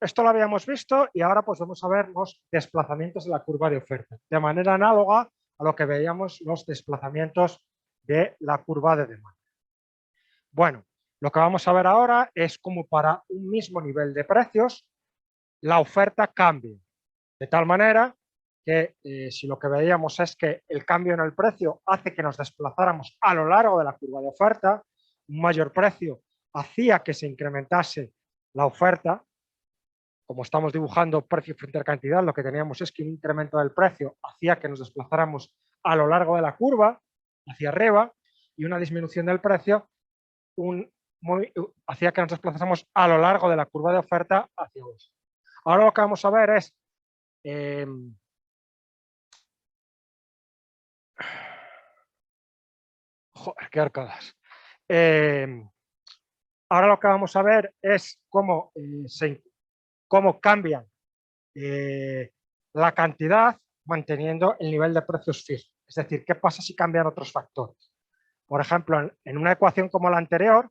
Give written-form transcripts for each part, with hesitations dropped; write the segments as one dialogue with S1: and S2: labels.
S1: esto lo habíamos visto y ahora pues vamos a ver los desplazamientos de la curva de oferta, de manera análoga a lo que veíamos los desplazamientos de la curva de demanda. Bueno, lo que vamos a ver ahora es cómo para un mismo nivel de precios la oferta cambia, de tal manera que si lo que veíamos es que el cambio en el precio hace que nos desplazáramos a lo largo de la curva de oferta, un mayor precio hacía que se incrementase la oferta. Como estamos dibujando precio frente a cantidad, lo que teníamos es que un incremento del precio hacía que nos desplazáramos a lo largo de la curva, hacia arriba, y una disminución del precio hacía que nos desplazásemos a lo largo de la curva de oferta hacia abajo. Ahora lo que vamos a ver es joder, qué arcadas. Ahora lo que vamos a ver es cómo cambian la cantidad manteniendo el nivel de precios fijo. Es decir, ¿qué pasa si cambian otros factores? Por ejemplo, en una ecuación como la anterior,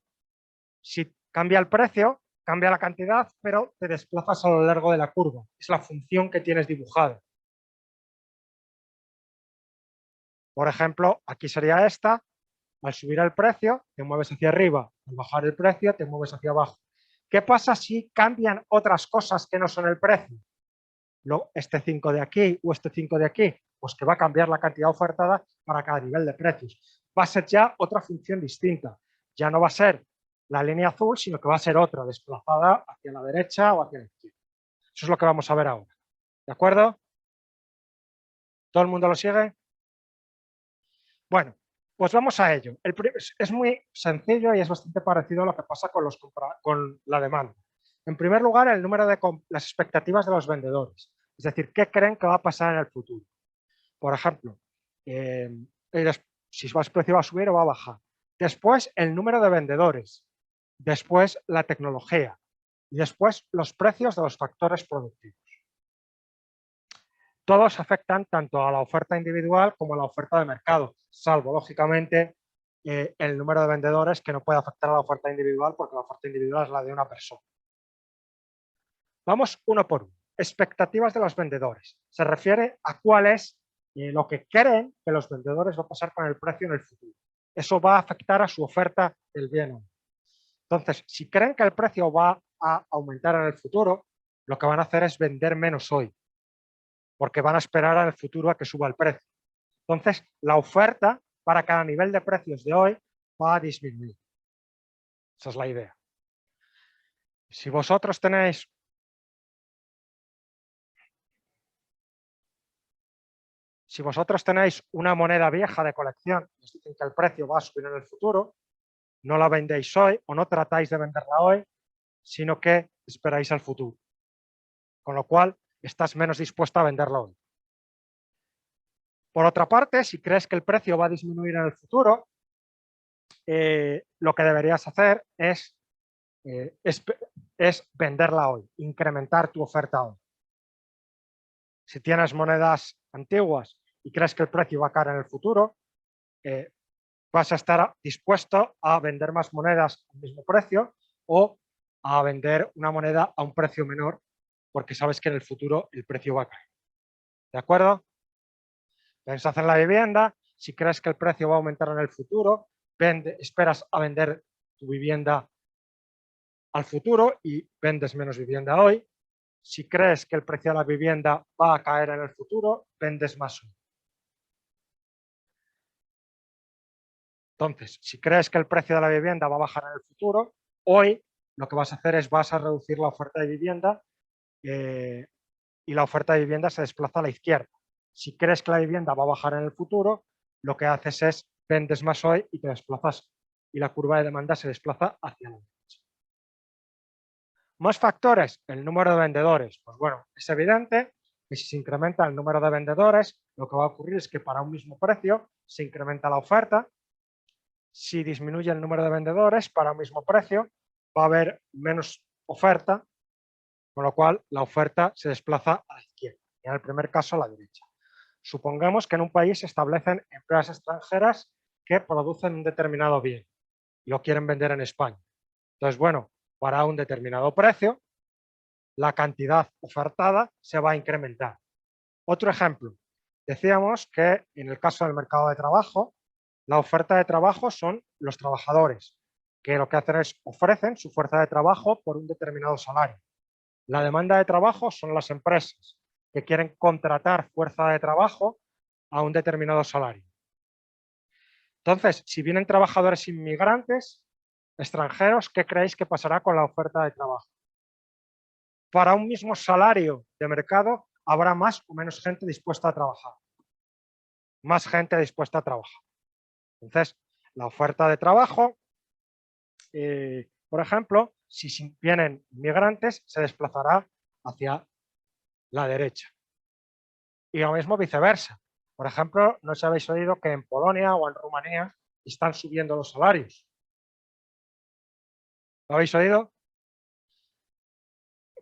S1: si cambia el precio, cambia la cantidad, pero te desplazas a lo largo de la curva. Es la función que tienes dibujada. Por ejemplo, aquí sería esta. Al subir el precio, te mueves hacia arriba. Al bajar el precio, te mueves hacia abajo. ¿Qué pasa si cambian otras cosas que no son el precio? Este 5 de aquí o este 5 de aquí, pues que va a cambiar la cantidad ofertada para cada nivel de precios. Va a ser ya otra función distinta. Ya no va a ser la línea azul, sino que va a ser otra, desplazada hacia la derecha o hacia la izquierda. Eso es lo que vamos a ver ahora. ¿De acuerdo? ¿Todo el mundo lo sigue? Bueno, pues vamos a ello. Es muy sencillo y es bastante parecido a lo que pasa con la demanda. En primer lugar, el número de las expectativas de los vendedores. Es decir, ¿qué creen que va a pasar en el futuro? Por ejemplo, si el precio va a subir o va a bajar. Después, el número de vendedores. Después, la tecnología. Y después, los precios de los factores productivos. Todos afectan tanto a la oferta individual como a la oferta de mercado, salvo, lógicamente, el número de vendedores, que no puede afectar a la oferta individual porque la oferta individual es la de una persona. Vamos uno por uno. Expectativas de los vendedores. Se refiere a cuál es lo que creen que los vendedores va a pasar con el precio en el futuro. Eso va a afectar a su oferta del bien. Entonces, si creen que el precio va a aumentar en el futuro, lo que van a hacer es vender menos hoy, porque van a esperar en el futuro a que suba el precio. Entonces, la oferta para cada nivel de precios de hoy va a disminuir. Esa es la idea. Si vosotros tenéis una moneda vieja de colección y os dicen que el precio va a subir en el futuro, no la vendéis hoy o no tratáis de venderla hoy, sino que esperáis al futuro. Con lo cual, estás menos dispuesta a venderla hoy. Por otra parte, si crees que el precio va a disminuir en el futuro, lo que deberías hacer es venderla hoy, incrementar tu oferta hoy. Si tienes monedas antiguas y crees que el precio va a caer en el futuro, vas a estar dispuesto a vender más monedas al mismo precio o a vender una moneda a un precio menor porque sabes que en el futuro el precio va a caer. ¿De acuerdo? Pensad en la vivienda. Si crees que el precio va a aumentar en el futuro, esperas a vender tu vivienda al futuro y vendes menos vivienda hoy. Si crees que el precio de la vivienda va a caer en el futuro, vendes más hoy. Entonces, si crees que el precio de la vivienda va a bajar en el futuro, hoy lo que vas a hacer es vas a reducir la oferta de vivienda y la oferta de vivienda se desplaza a la izquierda. Si crees que la vivienda va a bajar en el futuro, lo que haces es vendes más hoy y te desplazas y la curva de demanda se desplaza hacia la derecha. Más factores, el número de vendedores. Pues bueno, es evidente que si se incrementa el número de vendedores, lo que va a ocurrir es que para un mismo precio se incrementa la oferta. Si disminuye el número de vendedores para un mismo precio, va a haber menos oferta, con lo cual la oferta se desplaza a la izquierda y en el primer caso a la derecha. Supongamos que en un país se establecen empresas extranjeras que producen un determinado bien y lo quieren vender en España. Entonces, bueno, para un determinado precio, la cantidad ofertada se va a incrementar. Otro ejemplo, decíamos que en el caso del mercado de trabajo, la oferta de trabajo son los trabajadores, que lo que hacen es ofrecen su fuerza de trabajo por un determinado salario. La demanda de trabajo son las empresas, que quieren contratar fuerza de trabajo a un determinado salario. Entonces, si vienen trabajadores inmigrantes, extranjeros, ¿qué creéis que pasará con la oferta de trabajo? Para un mismo salario de mercado, habrá más o menos gente dispuesta a trabajar. Más gente dispuesta a trabajar. Entonces, la oferta de trabajo, por ejemplo, si vienen inmigrantes, se desplazará hacia la derecha. Y lo mismo viceversa. Por ejemplo, no os habéis oído que en Polonia o en Rumanía están subiendo los salarios. ¿Lo habéis oído?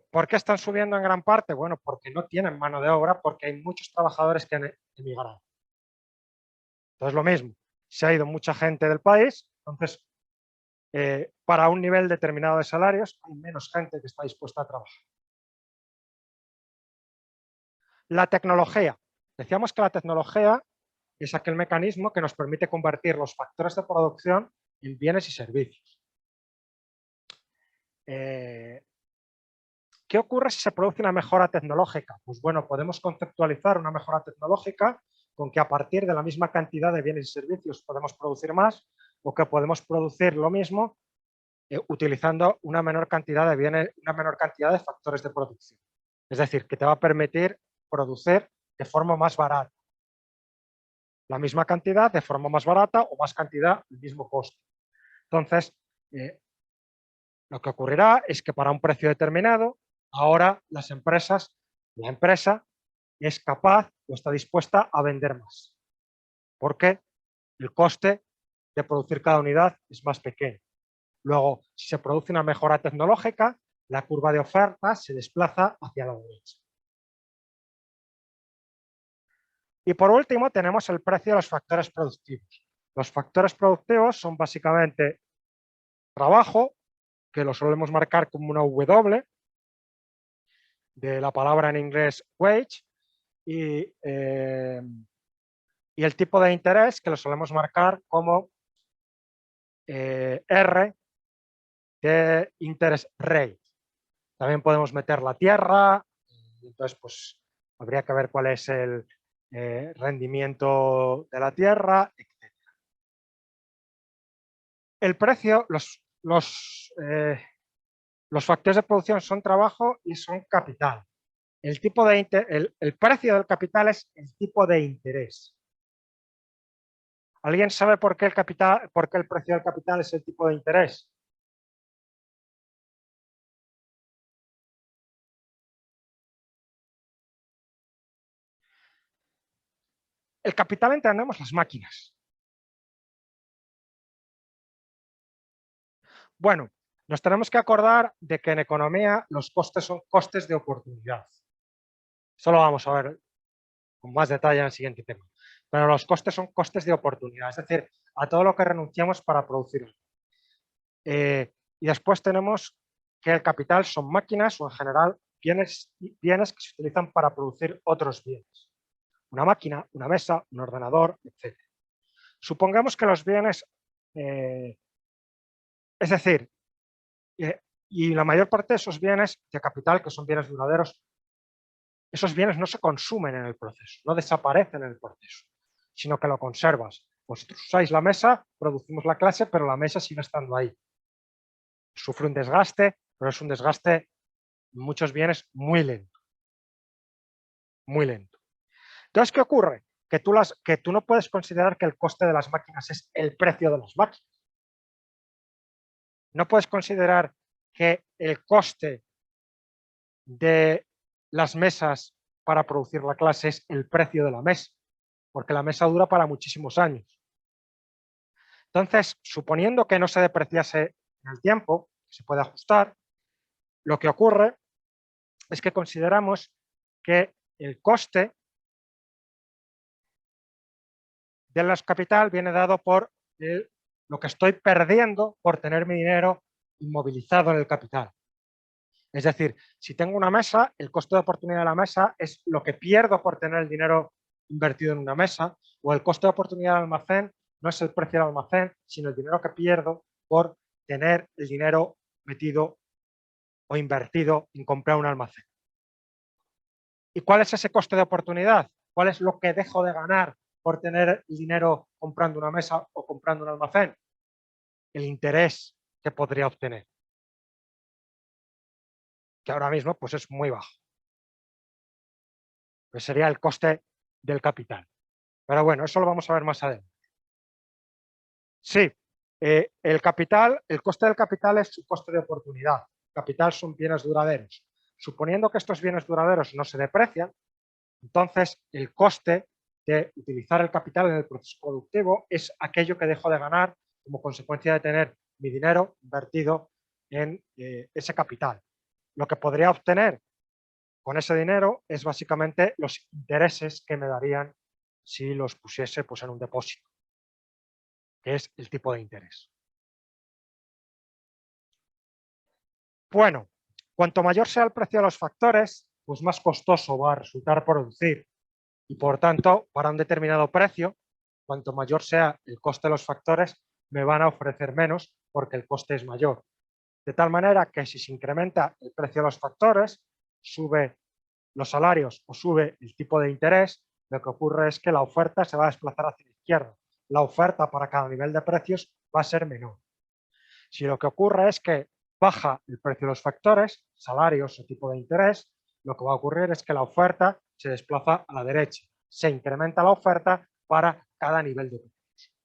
S1: ¿Por qué están subiendo en gran parte? Bueno, porque no tienen mano de obra, porque hay muchos trabajadores que han emigrado. Entonces, lo mismo, se ha ido mucha gente del país, entonces, para un nivel determinado de salarios, hay menos gente que está dispuesta a trabajar. La tecnología. Decíamos que la tecnología es aquel mecanismo que nos permite convertir los factores de producción en bienes y servicios. ¿Qué ocurre si se produce una mejora tecnológica? Pues bueno, podemos conceptualizar una mejora tecnológica con que a partir de la misma cantidad de bienes y servicios podemos producir más, o que podemos producir lo mismo utilizando una menor cantidad de bienes, una menor cantidad de factores de producción. Es decir, que te va a permitir producir de forma más barata. La misma cantidad de forma más barata o más cantidad el mismo coste. Entonces, lo que ocurrirá es que para un precio determinado, ahora la empresa es capaz o está dispuesta a vender más, porque el coste de producir cada unidad es más pequeño. Luego, si se produce una mejora tecnológica, la curva de oferta se desplaza hacia la derecha. Y por último, tenemos el precio de los factores productivos. Los factores productivos son básicamente trabajo, que lo solemos marcar como una W, de la palabra en inglés wage, y el tipo de interés, que lo solemos marcar como R de interest rate. También podemos meter la tierra, entonces pues habría que ver cuál es el rendimiento de la tierra, etc. El precio, los factores de producción son trabajo y son capital. El precio del capital es el tipo de interés. ¿Alguien sabe por qué el precio del capital es el tipo de interés? El capital entendemos las máquinas. Bueno, nos tenemos que acordar de que en economía los costes son costes de oportunidad. Eso lo vamos a ver con más detalle en el siguiente tema. Pero los costes son costes de oportunidad, es decir, a todo lo que renunciamos para producirlo. Y después tenemos que el capital son máquinas o en general bienes que se utilizan para producir otros bienes. Una máquina, una mesa, un ordenador, etc. Supongamos que los bienes, es decir, y la mayor parte de esos bienes de capital, que son bienes duraderos, esos bienes no se consumen en el proceso, no desaparecen en el proceso, sino que lo conservas. Vosotros usáis la mesa, producimos la clase, pero la mesa sigue estando ahí. Sufre un desgaste, pero es un desgaste en muchos bienes muy lento. Muy lento. Entonces, ¿qué ocurre? Que tú no puedes considerar que el coste de las máquinas es el precio de las máquinas. No puedes considerar que el coste de las mesas para producir la clase es el precio de la mesa, porque la mesa dura para muchísimos años. Entonces, suponiendo que no se depreciase en el tiempo, que se puede ajustar, lo que ocurre es que consideramos que el coste de la capital viene dado por lo que estoy perdiendo por tener mi dinero inmovilizado en el capital. Es decir, si tengo una mesa, el coste de oportunidad de la mesa es lo que pierdo por tener el dinero invertido en una mesa, o el coste de oportunidad del almacén no es el precio del almacén, sino el dinero que pierdo por tener el dinero metido o invertido en comprar un almacén. ¿Y cuál es ese coste de oportunidad? ¿Cuál es lo que dejo de ganar por tener el dinero comprando una mesa o comprando un almacén? El interés que podría obtener, que ahora mismo pues es muy bajo. Pues sería el coste del capital. Pero bueno, eso lo vamos a ver más adelante. Sí, el capital, el coste del capital es su coste de oportunidad. Capital son bienes duraderos. Suponiendo que estos bienes duraderos no se deprecian, entonces el coste de utilizar el capital en el proceso productivo es aquello que dejo de ganar como consecuencia de tener mi dinero invertido en ese capital. Lo que podría obtener con ese dinero es básicamente los intereses que me darían si los pusiese pues, en un depósito, que es el tipo de interés. Bueno, cuanto mayor sea el precio de los factores, pues más costoso va a resultar producir. Y por tanto, para un determinado precio, cuanto mayor sea el coste de los factores, me van a ofrecer menos porque el coste es mayor. De tal manera que si se incrementa el precio de los factores, sube los salarios o sube el tipo de interés, lo que ocurre es que la oferta se va a desplazar hacia la izquierda. La oferta para cada nivel de precios va a ser menor. Si lo que ocurre es que baja el precio de los factores, salarios o tipo de interés, lo que va a ocurrir es que la oferta se desplaza a la derecha. Se incrementa la oferta para cada nivel de precios.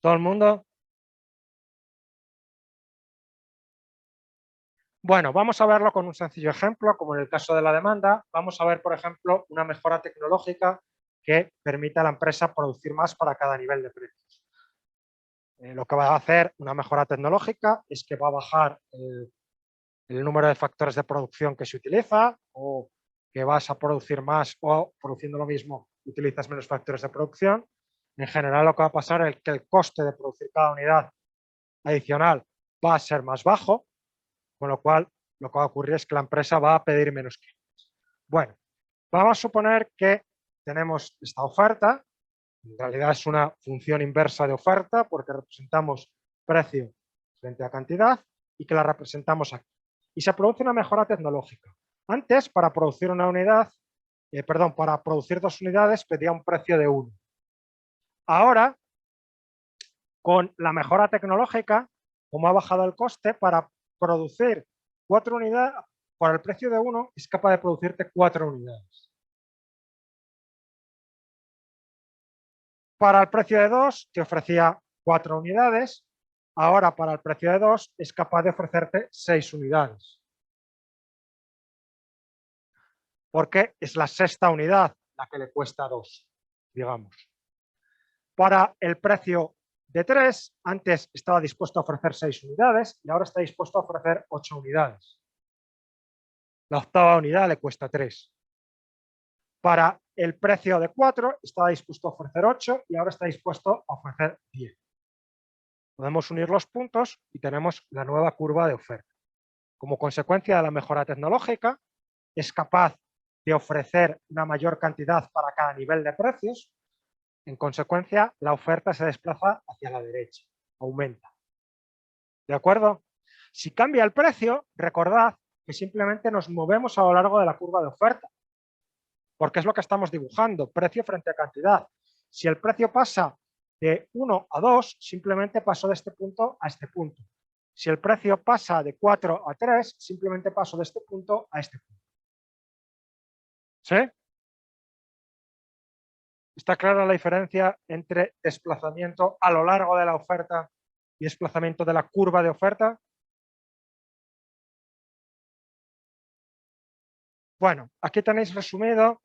S1: ¿Todo el mundo? Bueno, vamos a verlo con un sencillo ejemplo, como en el caso de la demanda. Vamos a ver, por ejemplo, una mejora tecnológica que permita a la empresa producir más para cada nivel de precios. Lo que va a hacer una mejora tecnológica es que va a bajar el número de factores de producción que se utiliza, o que vas a producir más o produciendo lo mismo utilizas menos factores de producción. En general lo que va a pasar es que el coste de producir cada unidad adicional va a ser más bajo, con lo cual lo que va a ocurrir es que la empresa va a pedir menos clientes. Bueno, vamos a suponer que tenemos esta oferta, en realidad es una función inversa de oferta porque representamos precio frente a cantidad y que la representamos aquí. Y se produce una mejora tecnológica. Antes, para producir una unidad, para producir 2 unidades pedía un precio de 1. Ahora, con la mejora tecnológica, como ha bajado el coste, para producir 4 unidades, por el precio de 1, es capaz de producirte 4 unidades. Para el precio de 2 te ofrecía 4 unidades, ahora para el precio de 2 es capaz de ofrecerte 6 unidades. Porque es la sexta unidad la que le cuesta 2, digamos. Para el precio de 3, antes estaba dispuesto a ofrecer 6 unidades y ahora está dispuesto a ofrecer 8 unidades. La octava unidad le cuesta 3. Para el precio de 4 estaba dispuesto a ofrecer 8 y ahora está dispuesto a ofrecer 10. Podemos unir los puntos y tenemos la nueva curva de oferta. Como consecuencia de la mejora tecnológica, es capaz de ofrecer una mayor cantidad para cada nivel de precios. En consecuencia, la oferta se desplaza hacia la derecha, aumenta. ¿De acuerdo? Si cambia el precio, recordad que simplemente nos movemos a lo largo de la curva de oferta, porque es lo que estamos dibujando, precio frente a cantidad. Si el precio pasa de 1 a 2, simplemente paso de este punto a este punto. Si el precio pasa de 4 a 3, simplemente paso de este punto a este punto. ¿Sí? ¿Está clara la diferencia entre desplazamiento a lo largo de la oferta y desplazamiento de la curva de oferta? Bueno, aquí tenéis resumido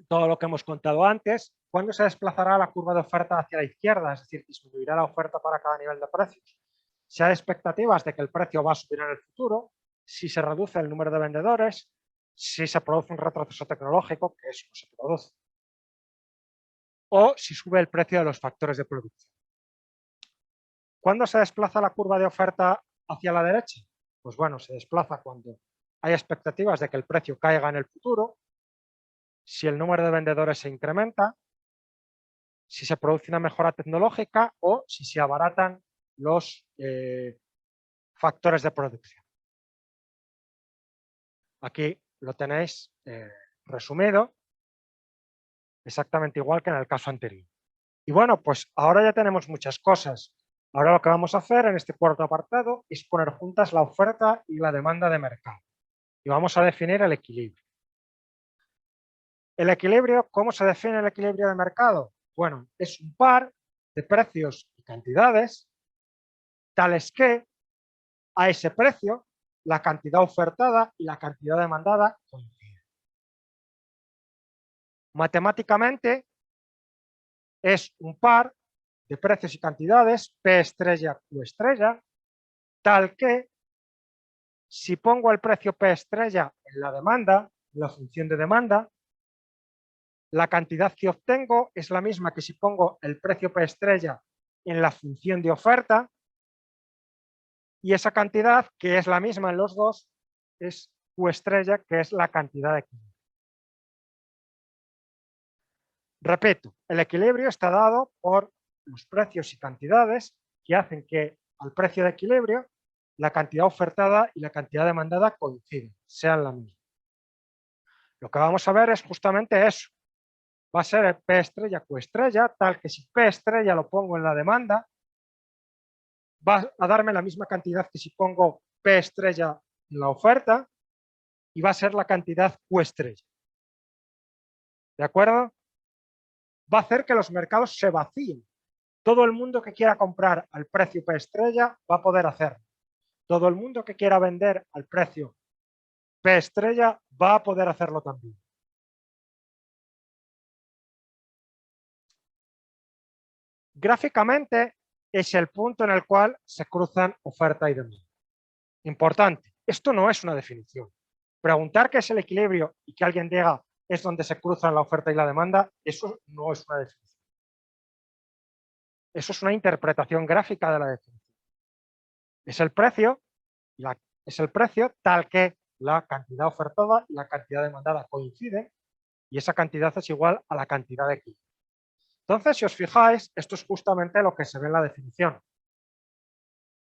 S1: todo lo que hemos contado antes. ¿Cuándo se desplazará la curva de oferta hacia la izquierda? Es decir, disminuirá la oferta para cada nivel de precios. Si hay expectativas de que el precio va a subir en el futuro, si se reduce el número de vendedores, si se produce un retroceso tecnológico, que eso no se produce, o si sube el precio de los factores de producción. ¿Cuándo se desplaza la curva de oferta hacia la derecha? pues bueno, se desplaza cuando hay expectativas de que el precio caiga en el futuro, si el número de vendedores se incrementa, si se produce una mejora tecnológica o si se abaratan los factores de producción. Aquí lo tenéis resumido, exactamente igual que en el caso anterior. Y bueno, pues ahora ya tenemos muchas cosas. Ahora lo que vamos a hacer en este cuarto apartado es poner juntas la oferta y la demanda de mercado. Y vamos a definir el equilibrio. ¿El equilibrio? ¿Cómo se define el equilibrio de mercado? Bueno, es un par de precios y cantidades tales que a ese precio la cantidad ofertada y la cantidad demandada coinciden. Matemáticamente es un par de precios y cantidades P estrella Q estrella tal que si pongo el precio P estrella en la demanda, en la función de demanda, la cantidad que obtengo es la misma que si pongo el precio P estrella en la función de oferta, y esa cantidad, que es la misma en los dos, es Q estrella, que es la cantidad de equilibrio. Repito, el equilibrio está dado por los precios y cantidades que hacen que al precio de equilibrio la cantidad ofertada y la cantidad demandada coinciden, sean la misma. Lo que vamos a ver es justamente eso. Va a ser el P estrella Q estrella, tal que si P estrella lo pongo en la demanda, va a darme la misma cantidad que si pongo P estrella en la oferta, y va a ser la cantidad Q estrella. ¿De acuerdo? Va a hacer que los mercados se vacíen. Todo el mundo que quiera comprar al precio P estrella va a poder hacerlo. Todo el mundo que quiera vender al precio P estrella va a poder hacerlo también. Gráficamente es el punto en el cual se cruzan oferta y demanda. Importante, esto no es una definición. Preguntar qué es el equilibrio y que alguien diga es donde se cruzan la oferta y la demanda, eso no es una definición. Eso es una interpretación gráfica de la definición. Es el precio, es el precio tal que la cantidad ofertada y la cantidad demandada coinciden, y esa cantidad es igual a la cantidad de equilibrio. Entonces, si os fijáis, esto es justamente lo que se ve en la definición.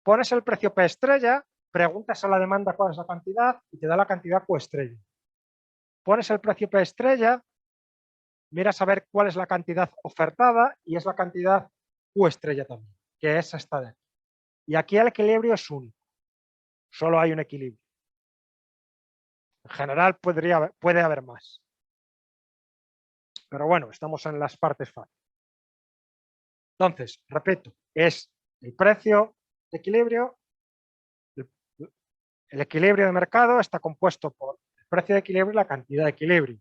S1: Pones el precio P estrella, preguntas a la demanda cuál es la cantidad y te da la cantidad Q estrella. Pones el precio P estrella, miras a ver cuál es la cantidad ofertada y es la cantidad Q estrella también, que es esta de aquí. Y aquí el equilibrio es único, solo hay un equilibrio. En general puede haber más. Pero bueno, estamos en las partes fáciles. Entonces, repito, es el precio de equilibrio. El equilibrio de mercado está compuesto por el precio de equilibrio y la cantidad de equilibrio.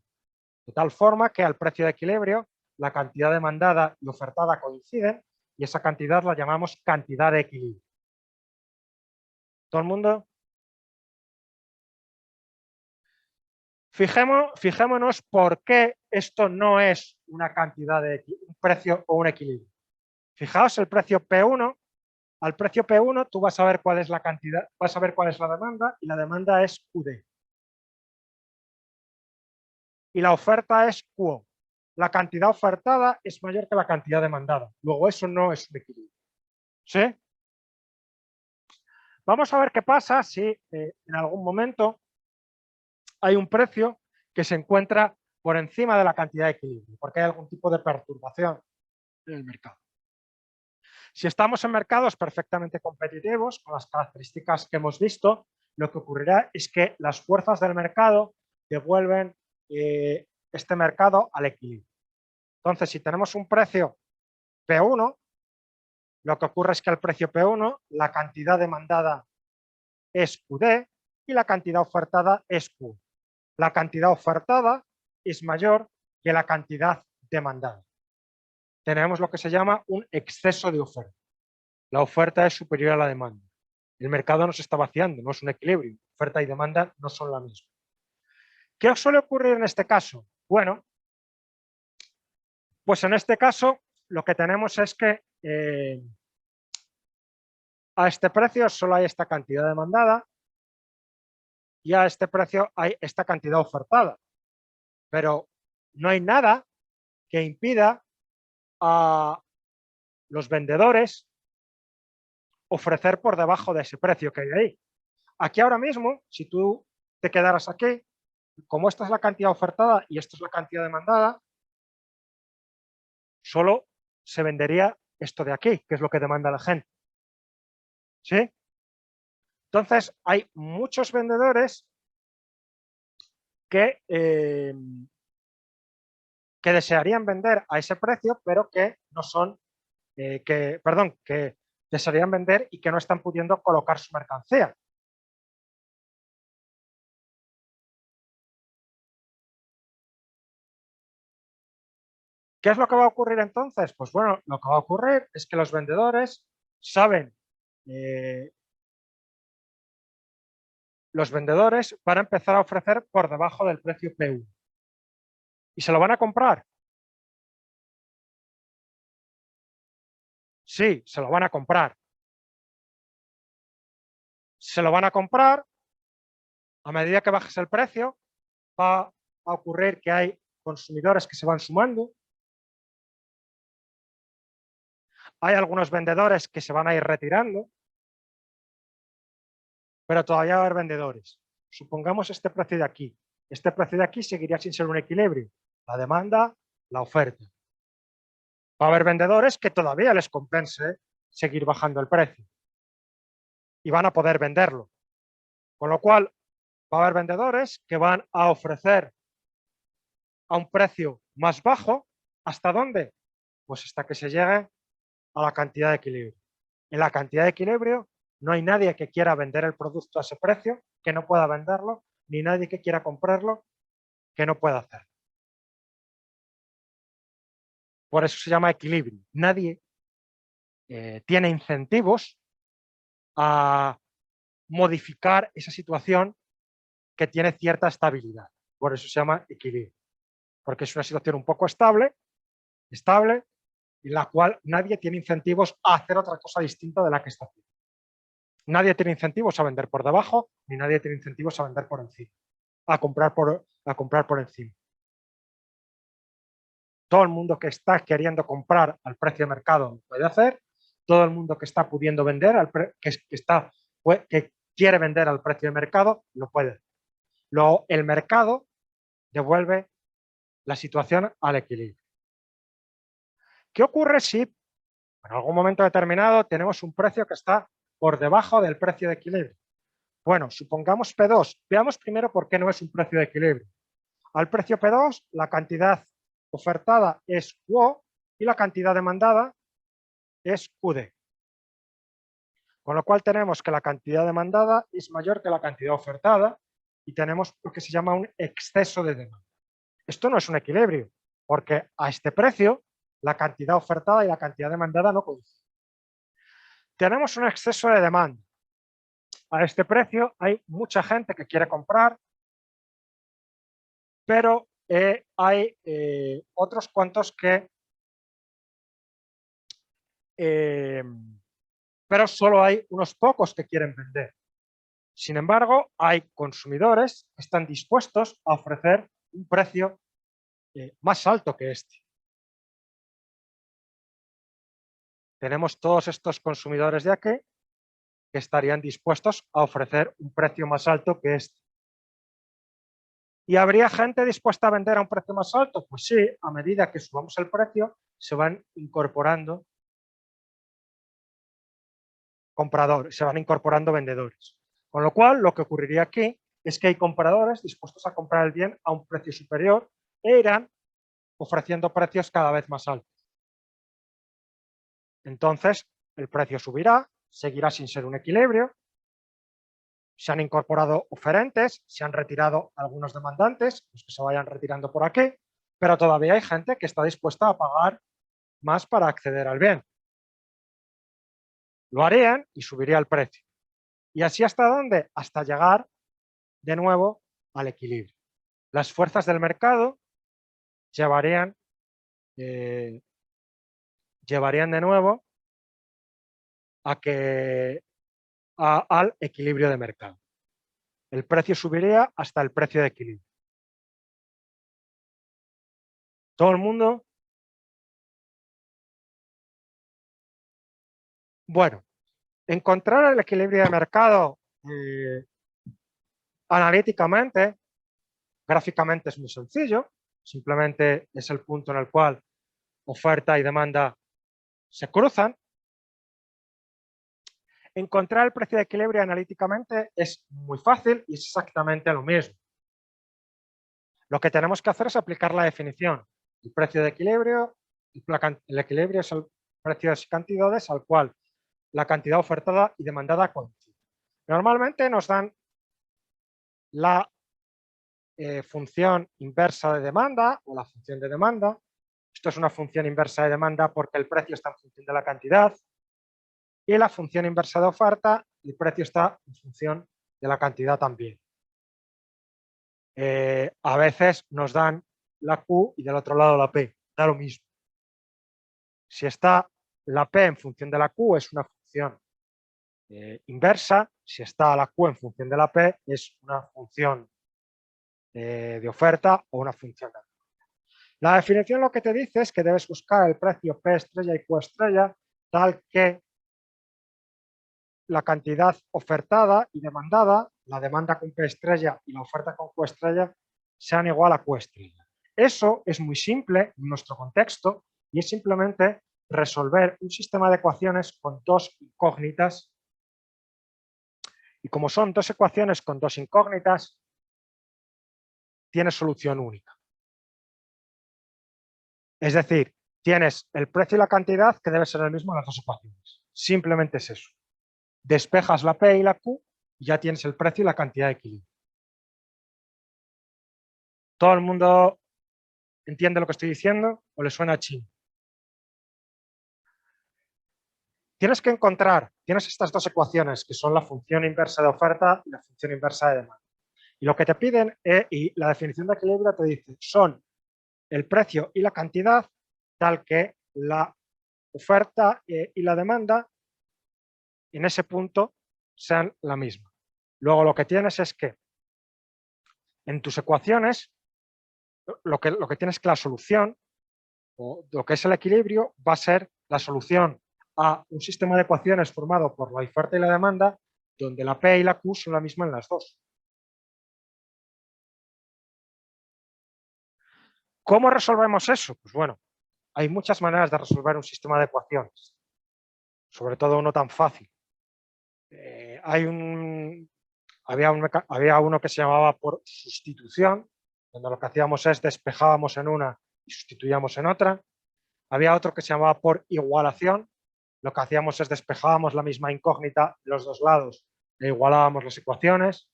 S1: De tal forma que al precio de equilibrio la cantidad demandada y ofertada coinciden y esa cantidad la llamamos cantidad de equilibrio. ¿Todo el mundo? Fijémonos por qué esto no es una cantidad de un precio o un equilibrio. Fijaos el precio P1. Al precio P1 tú vas a ver cuál es la cantidad, vas a ver cuál es la demanda y la demanda es QD. Y la oferta es QO. La cantidad ofertada es mayor que la cantidad demandada. Luego eso no es un equilibrio. ¿Sí? Vamos a ver qué pasa si en algún momento hay un precio que se encuentra por encima de la cantidad de equilibrio, porque hay algún tipo de perturbación en el mercado. Si estamos en mercados perfectamente competitivos, con las características que hemos visto, lo que ocurrirá es que las fuerzas del mercado devuelven este mercado al equilibrio. Entonces, si tenemos un precio P1, lo que ocurre es que al precio P1 la cantidad demandada es QD y la cantidad ofertada es Q. La cantidad ofertada es mayor que la cantidad demandada. Tenemos lo que se llama un exceso de oferta. La oferta es superior a la demanda. El mercado no se está vaciando, no es un equilibrio. Oferta y demanda no son la misma. ¿Qué suele ocurrir en este caso? Bueno, pues en este caso lo que tenemos es que a este precio solo hay esta cantidad demandada y a este precio hay esta cantidad ofertada. Pero no hay nada que impida a los vendedores ofrecer por debajo de ese precio que hay ahí. Aquí ahora mismo, si tú te quedaras aquí, como esta es la cantidad ofertada y esta es la cantidad demandada, solo se vendería esto de aquí, que es lo que demanda la gente. ¿Sí? Entonces, hay muchos vendedores que desearían vender a ese precio, pero que no son, que desearían vender y que no están pudiendo colocar su mercancía. ¿Qué es lo que va a ocurrir entonces? Pues bueno, lo que va a ocurrir es que los vendedores saben, los vendedores van a empezar a ofrecer por debajo del precio P1. ¿Y se lo van a comprar? Sí, se lo van a comprar. Se lo van a comprar, a medida que bajes el precio, va a ocurrir que hay consumidores que se van sumando. Hay algunos vendedores que se van a ir retirando, pero todavía va a haber vendedores. Supongamos este precio de aquí. Este precio de aquí seguiría sin ser un equilibrio. La demanda, la oferta. Va a haber vendedores que todavía les compense seguir bajando el precio y van a poder venderlo. Con lo cual, va a haber vendedores que van a ofrecer a un precio más bajo. ¿Hasta dónde? Pues hasta que se llegue a la cantidad de equilibrio. En la cantidad de equilibrio no hay nadie que quiera vender el producto a ese precio que no pueda venderlo, ni nadie que quiera comprarlo que no pueda hacerlo. Por eso se llama equilibrio. Nadie tiene incentivos a modificar esa situación que tiene cierta estabilidad. Por eso se llama equilibrio. Porque es una situación un poco estable, en la cual nadie tiene incentivos a hacer otra cosa distinta de la que está haciendo. Nadie tiene incentivos a vender por debajo, ni nadie tiene incentivos a vender por encima, a comprar por encima. Todo el mundo que está queriendo comprar al precio de mercado lo puede hacer, todo el mundo que está pudiendo vender, que quiere vender al precio de mercado, lo puede hacer. Luego, el mercado devuelve la situación al equilibrio. ¿Qué ocurre si en algún momento determinado tenemos un precio que está por debajo del precio de equilibrio? Bueno, supongamos P2. Veamos primero por qué no es un precio de equilibrio. Al precio P2, la cantidad ofertada es QO y la cantidad demandada es QD. Con lo cual tenemos que la cantidad demandada es mayor que la cantidad ofertada y tenemos lo que se llama un exceso de demanda. Esto no es un equilibrio, porque a este precio la cantidad ofertada y la cantidad demandada no coinciden. Tenemos un exceso de demanda. A este precio hay mucha gente que quiere comprar, pero hay otros cuantos que pero solo hay unos pocos que quieren vender. Sin embargo, hay consumidores que están dispuestos a ofrecer un precio más alto que este. Tenemos todos estos consumidores de aquí que estarían dispuestos a ofrecer un precio más alto que este. ¿Y habría gente dispuesta a vender a un precio más alto? Pues sí, a medida que subamos el precio, se van incorporando compradores, se van incorporando vendedores. Con lo cual, lo que ocurriría aquí es que hay compradores dispuestos a comprar el bien a un precio superior e irán ofreciendo precios cada vez más altos. Entonces, el precio subirá, seguirá sin ser un equilibrio, se han incorporado oferentes, se han retirado algunos demandantes, los que se vayan retirando por aquí, pero todavía hay gente que está dispuesta a pagar más para acceder al bien. Lo harían y subiría el precio. ¿Y así hasta dónde? Hasta llegar de nuevo al equilibrio. Las fuerzas del mercado llevarían de nuevo al equilibrio de mercado. el precio subiría hasta el precio de equilibrio. ¿Todo el mundo? Bueno, encontrar el equilibrio de mercado analíticamente, gráficamente es muy sencillo, simplemente es el punto en el cual oferta y demanda se cruzan. Encontrar el precio de equilibrio analíticamente es muy fácil y es exactamente lo mismo. Lo que tenemos que hacer es aplicar la definición. El precio de equilibrio, el equilibrio es el precio de cantidades al cual la cantidad ofertada y demandada coinciden. Normalmente nos dan la función inversa de demanda o la función de demanda. Esto es una función inversa de demanda porque el precio está en función de la cantidad. Y la función inversa de oferta, el precio está en función de la cantidad también. A veces nos dan la Q y del otro lado la P, da lo mismo. Si está la P en función de la Q es una función inversa, si está la Q en función de la P es una función de oferta o una función de demanda. La definición lo que te dice es que debes buscar el precio P estrella y Q estrella tal que la cantidad ofertada y demandada, la demanda con P estrella y la oferta con Q estrella, sean igual a Q estrella. Eso es muy simple en nuestro contexto y es simplemente resolver un sistema de ecuaciones con dos incógnitas. Y como son dos ecuaciones con dos incógnitas, tiene solución única. Es decir, tienes el precio y la cantidad que debe ser el mismo en las dos ecuaciones. Simplemente es eso. Despejas la P y la Q y ya tienes el precio y la cantidad de equilibrio. ¿Todo el mundo entiende lo que estoy diciendo o le suena chino? Tienes estas dos ecuaciones que son la función inversa de oferta y la función inversa de demanda. Y lo que te piden, y la definición de equilibrio te dice, son el precio y la cantidad tal que la oferta y la demanda en ese punto sean la misma. Luego lo que tienes es que en tus ecuaciones lo que tienes que la solución o lo que es el equilibrio va a ser la solución a un sistema de ecuaciones formado por la oferta y la demanda, donde la P y la Q son la misma en las dos. ¿Cómo resolvemos eso? Pues bueno, hay muchas maneras de resolver un sistema de ecuaciones, sobre todo uno tan fácil. Había uno que se llamaba por sustitución, donde lo que hacíamos es despejábamos en una y sustituíamos en otra. Había otro que se llamaba por igualación, lo que hacíamos es despejábamos la misma incógnita de los dos lados e igualábamos las ecuaciones.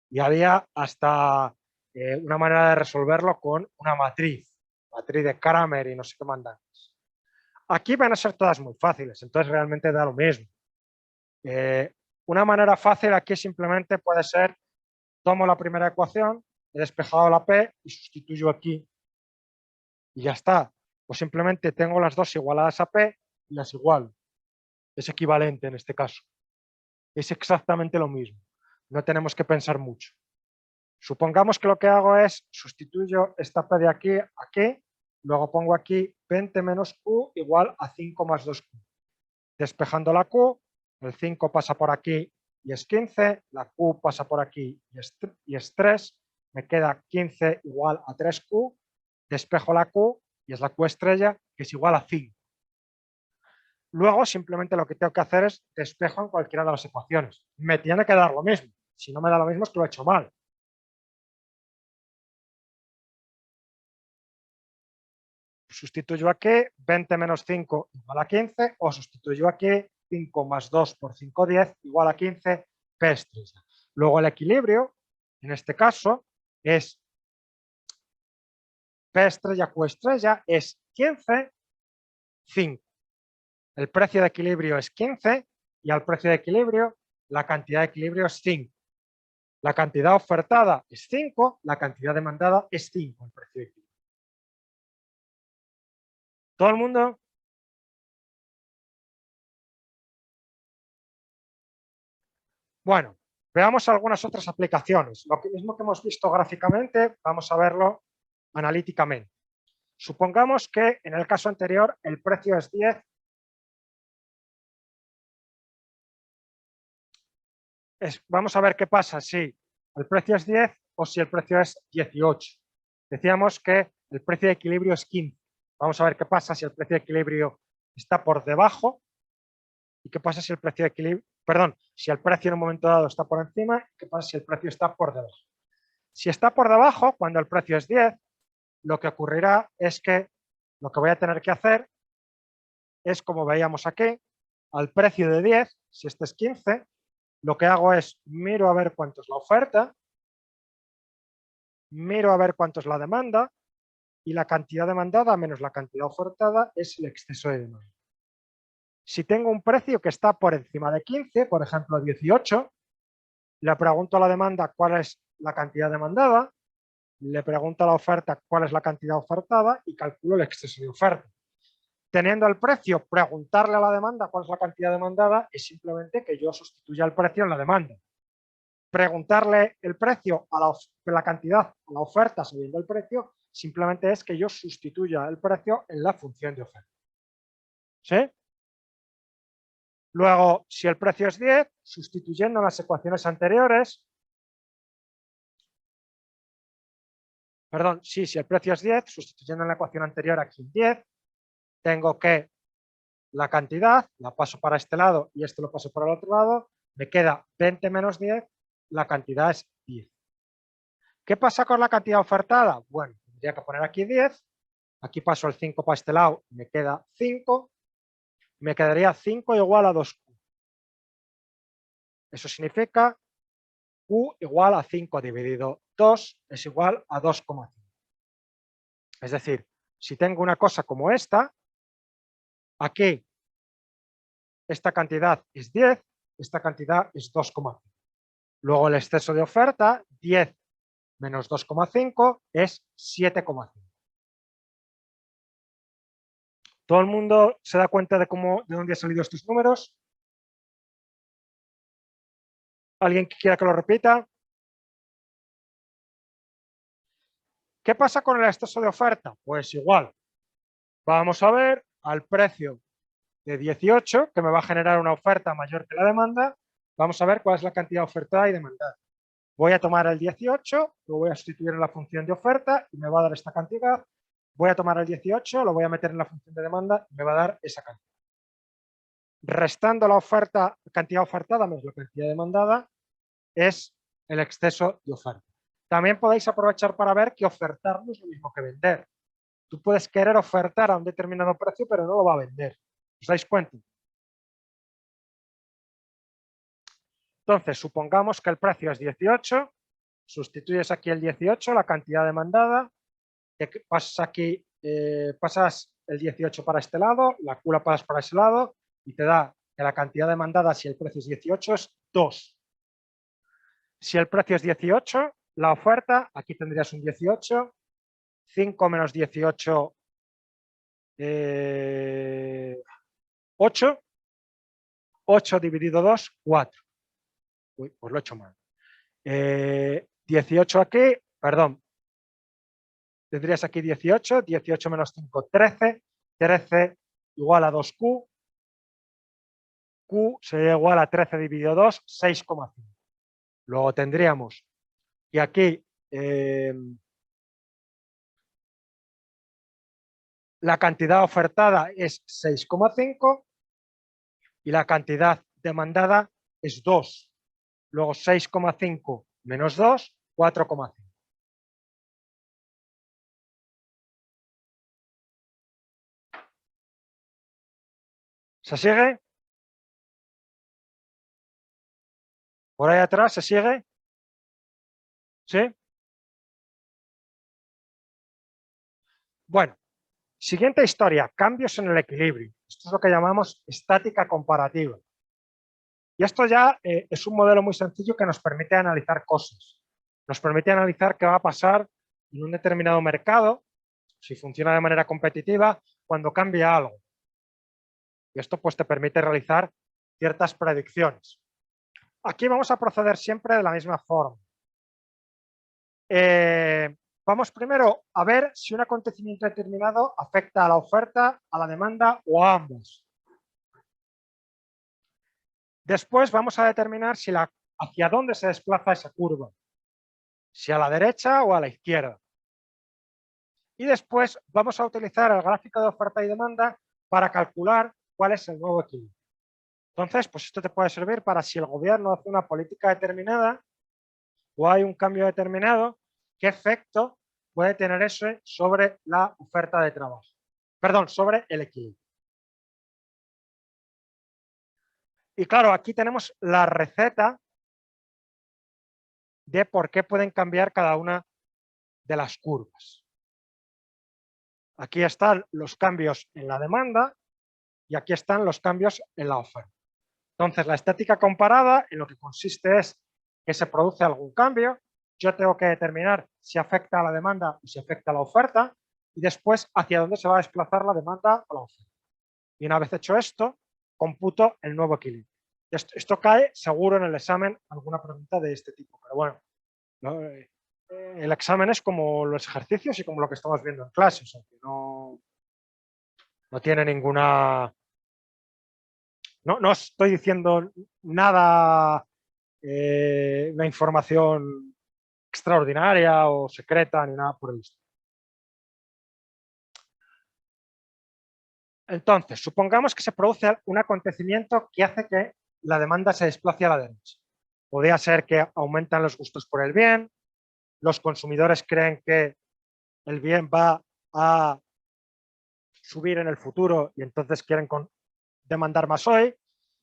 S1: Y había hasta una manera de resolverlo con una matriz de Kramer y no sé qué mandan. Aquí van a ser todas muy fáciles, entonces realmente da lo mismo. Una manera fácil aquí simplemente puede ser, tomo la primera ecuación, he despejado la P y sustituyo aquí y ya está. O simplemente tengo las dos igualadas a P y las igualo. Es equivalente en este caso. Es exactamente lo mismo. No tenemos que pensar mucho. Supongamos que lo que hago es sustituyo esta P de aquí a aquí, luego pongo aquí 20 menos Q igual a 5 más 2Q. Despejando la Q, el 5 pasa por aquí y es 15, la Q pasa por aquí y es 3, me queda 15 igual a 3Q, despejo la Q y es la Q estrella, que es igual a 5. Luego simplemente lo que tengo que hacer es despejo en cualquiera de las ecuaciones. Me tiene que dar lo mismo. Si no me da lo mismo es que lo he hecho mal. Sustituyo aquí 20 menos 5 igual a 15 o sustituyo aquí 5 más 2 por 5, 10 igual a 15 P estrella. Luego el equilibrio, en este caso, es P estrella Q estrella es 15, 5. El precio de equilibrio es 15 y al precio de equilibrio la cantidad de equilibrio es 5. La cantidad ofertada es 5, la cantidad demandada es 5, el precio de equilibrio. ¿Todo el mundo? Bueno, Veamos algunas otras aplicaciones. Lo mismo que hemos visto gráficamente, vamos a verlo analíticamente. Supongamos que en el caso anterior el precio es 10. Vamos a ver qué pasa si el precio es 10 o si el precio es 18. Decíamos que el precio de equilibrio es 15. Vamos a ver qué pasa si el precio de equilibrio está por debajo y qué pasa si el precio de equilibrio, perdón, si el precio en un momento dado está por encima y qué pasa si el precio está por debajo. Si está por debajo, cuando el precio es 10, lo que ocurrirá es que lo que voy a tener que hacer es, como veíamos aquí, al precio de 10, si este es 15, lo que hago es miro a ver cuánto es la oferta, miro a ver cuánto es la demanda y la cantidad demandada menos la cantidad ofertada es el exceso de demanda. Si tengo un precio que está por encima de 15, por ejemplo 18, le pregunto a la demanda cuál es la cantidad demandada, le pregunto a la oferta cuál es la cantidad ofertada y calculo el exceso de oferta. Teniendo el precio, preguntarle a la demanda cuál es la cantidad demandada es simplemente que yo sustituya el precio en la demanda. Preguntarle el precio a la cantidad a la oferta sabiendo el precio, simplemente es que yo sustituya el precio en la función de oferta. ¿Sí? Luego, si el precio es 10, sustituyendo las ecuaciones anteriores, si el precio es 10, sustituyendo en la ecuación anterior aquí 10, tengo que la cantidad, la paso para este lado y esto lo paso para el otro lado, me queda 20 menos 10, la cantidad es 10. ¿Qué pasa con la cantidad ofertada? Bueno, tendría que poner aquí 10, aquí paso el 5 para este lado, me queda 5, me quedaría 5 igual a 2Q. Eso significa Q igual a 5 dividido 2 es igual a 2,5. Es decir, si tengo una cosa como esta, aquí esta cantidad es 10, esta cantidad es 2,5. Luego el exceso de oferta, 10 menos 2,5 es 7,5. ¿Todo el mundo se da cuenta de dónde han salido estos números? ¿Alguien que quiera que lo repita? ¿Qué pasa con el exceso de oferta? Pues igual. Vamos a ver al precio de 18, que me va a generar una oferta mayor que la demanda. Vamos a ver cuál es la cantidad ofertada y demandada. Voy a tomar el 18, lo voy a sustituir en la función de oferta y me va a dar esta cantidad. Voy a tomar el 18, lo voy a meter en la función de demanda y me va a dar esa cantidad. Restando la cantidad ofertada menos la cantidad demandada, es el exceso de oferta. También podéis aprovechar para ver que ofertar no es lo mismo que vender. Tú puedes querer ofertar a un determinado precio, pero no lo va a vender. ¿Os dais cuenta? Entonces, supongamos que el precio es 18, sustituyes aquí el 18, la cantidad demandada, pasas aquí, pasas el 18 para este lado, la Q la pasas para ese lado y te da que la cantidad demandada si el precio es 18 es 2. Si el precio es 18, la oferta, aquí tendrías un 18, 5 menos 18, 8, 8 dividido 2, 4. Uy, pues lo he hecho mal. 18 aquí, perdón, tendrías aquí 18, 18 menos 5, 13, 13 igual a 2Q, Q sería igual a 13 dividido 2, 6,5. Luego tendríamos, y aquí la cantidad ofertada es 6,5 y la cantidad demandada es 2. Luego 6,5 menos 2, 4,5. ¿Se sigue? ¿Por ahí atrás se sigue? ¿Sí? Bueno, siguiente historia, cambios en el equilibrio. Esto es lo que llamamos estática comparativa. Y esto ya es un modelo muy sencillo que nos permite analizar cosas. Nos permite analizar qué va a pasar en un determinado mercado, si funciona de manera competitiva, cuando cambia algo. Y esto pues te permite realizar ciertas predicciones. Aquí vamos a proceder siempre de la misma forma. Vamos primero a ver si un acontecimiento determinado afecta a la oferta, a la demanda o a ambos. Después vamos a determinar si hacia dónde se desplaza esa curva, si a la derecha o a la izquierda. Y después vamos a utilizar el gráfico de oferta y demanda para calcular cuál es el nuevo equilibrio. Entonces, pues esto te puede servir para si el gobierno hace una política determinada o hay un cambio determinado, qué efecto puede tener eso sobre la oferta de trabajo. Perdón, sobre el equilibrio. Y claro, aquí tenemos la receta de por qué pueden cambiar cada una de las curvas. Aquí están los cambios en la demanda y aquí están los cambios en la oferta. Entonces, la estática comparada en lo que consiste es que se produce algún cambio, yo tengo que determinar si afecta a la demanda o si afecta a la oferta y después hacia dónde se va a desplazar la demanda o la oferta. Y una vez hecho esto, computo el nuevo equilibrio. Esto cae seguro en el examen alguna pregunta de este tipo, pero bueno, ¿no? El examen es como los ejercicios y como lo que estamos viendo en clase, o sea, que no tiene ninguna... No estoy diciendo nada, una información extraordinaria o secreta ni nada por el estilo. Entonces, supongamos que se produce un acontecimiento que hace que la demanda se desplace a la derecha. Podría ser que aumentan los gustos por el bien, los consumidores creen que el bien va a subir en el futuro y entonces quieren demandar más hoy,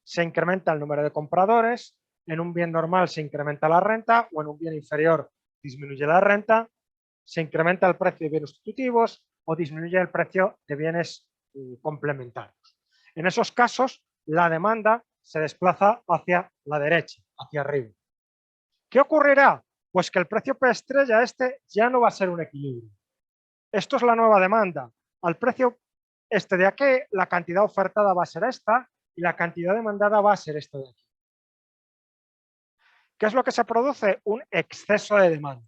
S1: se incrementa el número de compradores, en un bien normal se incrementa la renta o en un bien inferior disminuye la renta, se incrementa el precio de bienes sustitutivos o disminuye el precio de bienes complementarios. En esos casos, la demanda se desplaza hacia la derecha, hacia arriba. ¿Qué ocurrirá? Pues que el precio P estrella ya no va a ser un equilibrio. Esto es la nueva demanda. Al precio de aquí, la cantidad ofertada va a ser esta y la cantidad demandada va a ser esta de aquí. ¿Qué es lo que se produce? Un exceso de demanda.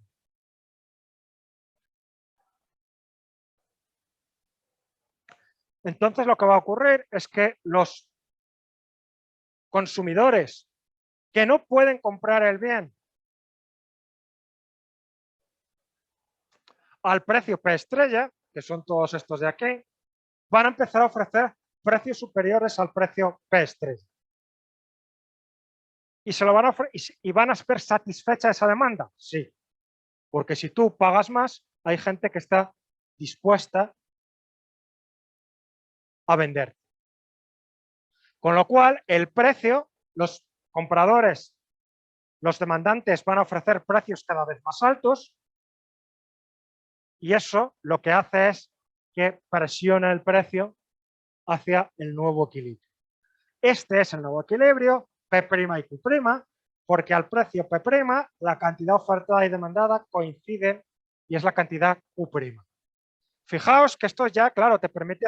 S1: Entonces lo que va a ocurrir es que los consumidores que no pueden comprar el bien al precio P estrella, que son todos estos de aquí, van a empezar a ofrecer precios superiores al precio P estrella. ¿Y se lo van a y van a ver satisfecha esa demanda? Sí, porque si tú pagas más, hay gente que está dispuesta a vender. Con lo cual, el precio, los compradores, los demandantes van a ofrecer precios cada vez más altos y eso lo que hace es que presiona el precio hacia el nuevo equilibrio. Este es el nuevo equilibrio, P' y Q', porque al precio P', la cantidad ofertada y demandada coinciden y es la cantidad Q'. Fijaos que esto ya, claro, te permite,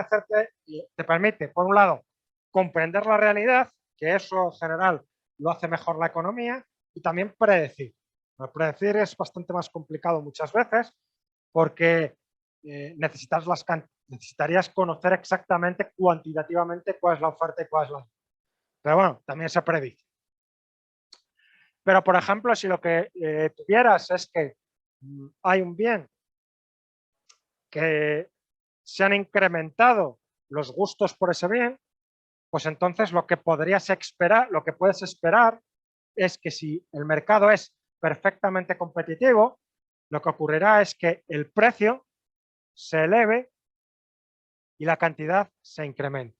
S1: por un lado, comprender la realidad, que eso en general lo hace mejor la economía, y también predecir. Predecir es bastante más complicado muchas veces porque necesitarías conocer exactamente cuantitativamente cuál es la oferta y cuál es la demanda. Pero bueno, también se predice. Pero, por ejemplo, si lo que tuvieras es que hay un bien que se han incrementado los gustos por ese bien, pues entonces lo que podrías esperar, lo que puedes esperar es que si el mercado es perfectamente competitivo, lo que ocurrirá es que el precio se eleve y la cantidad se incremente.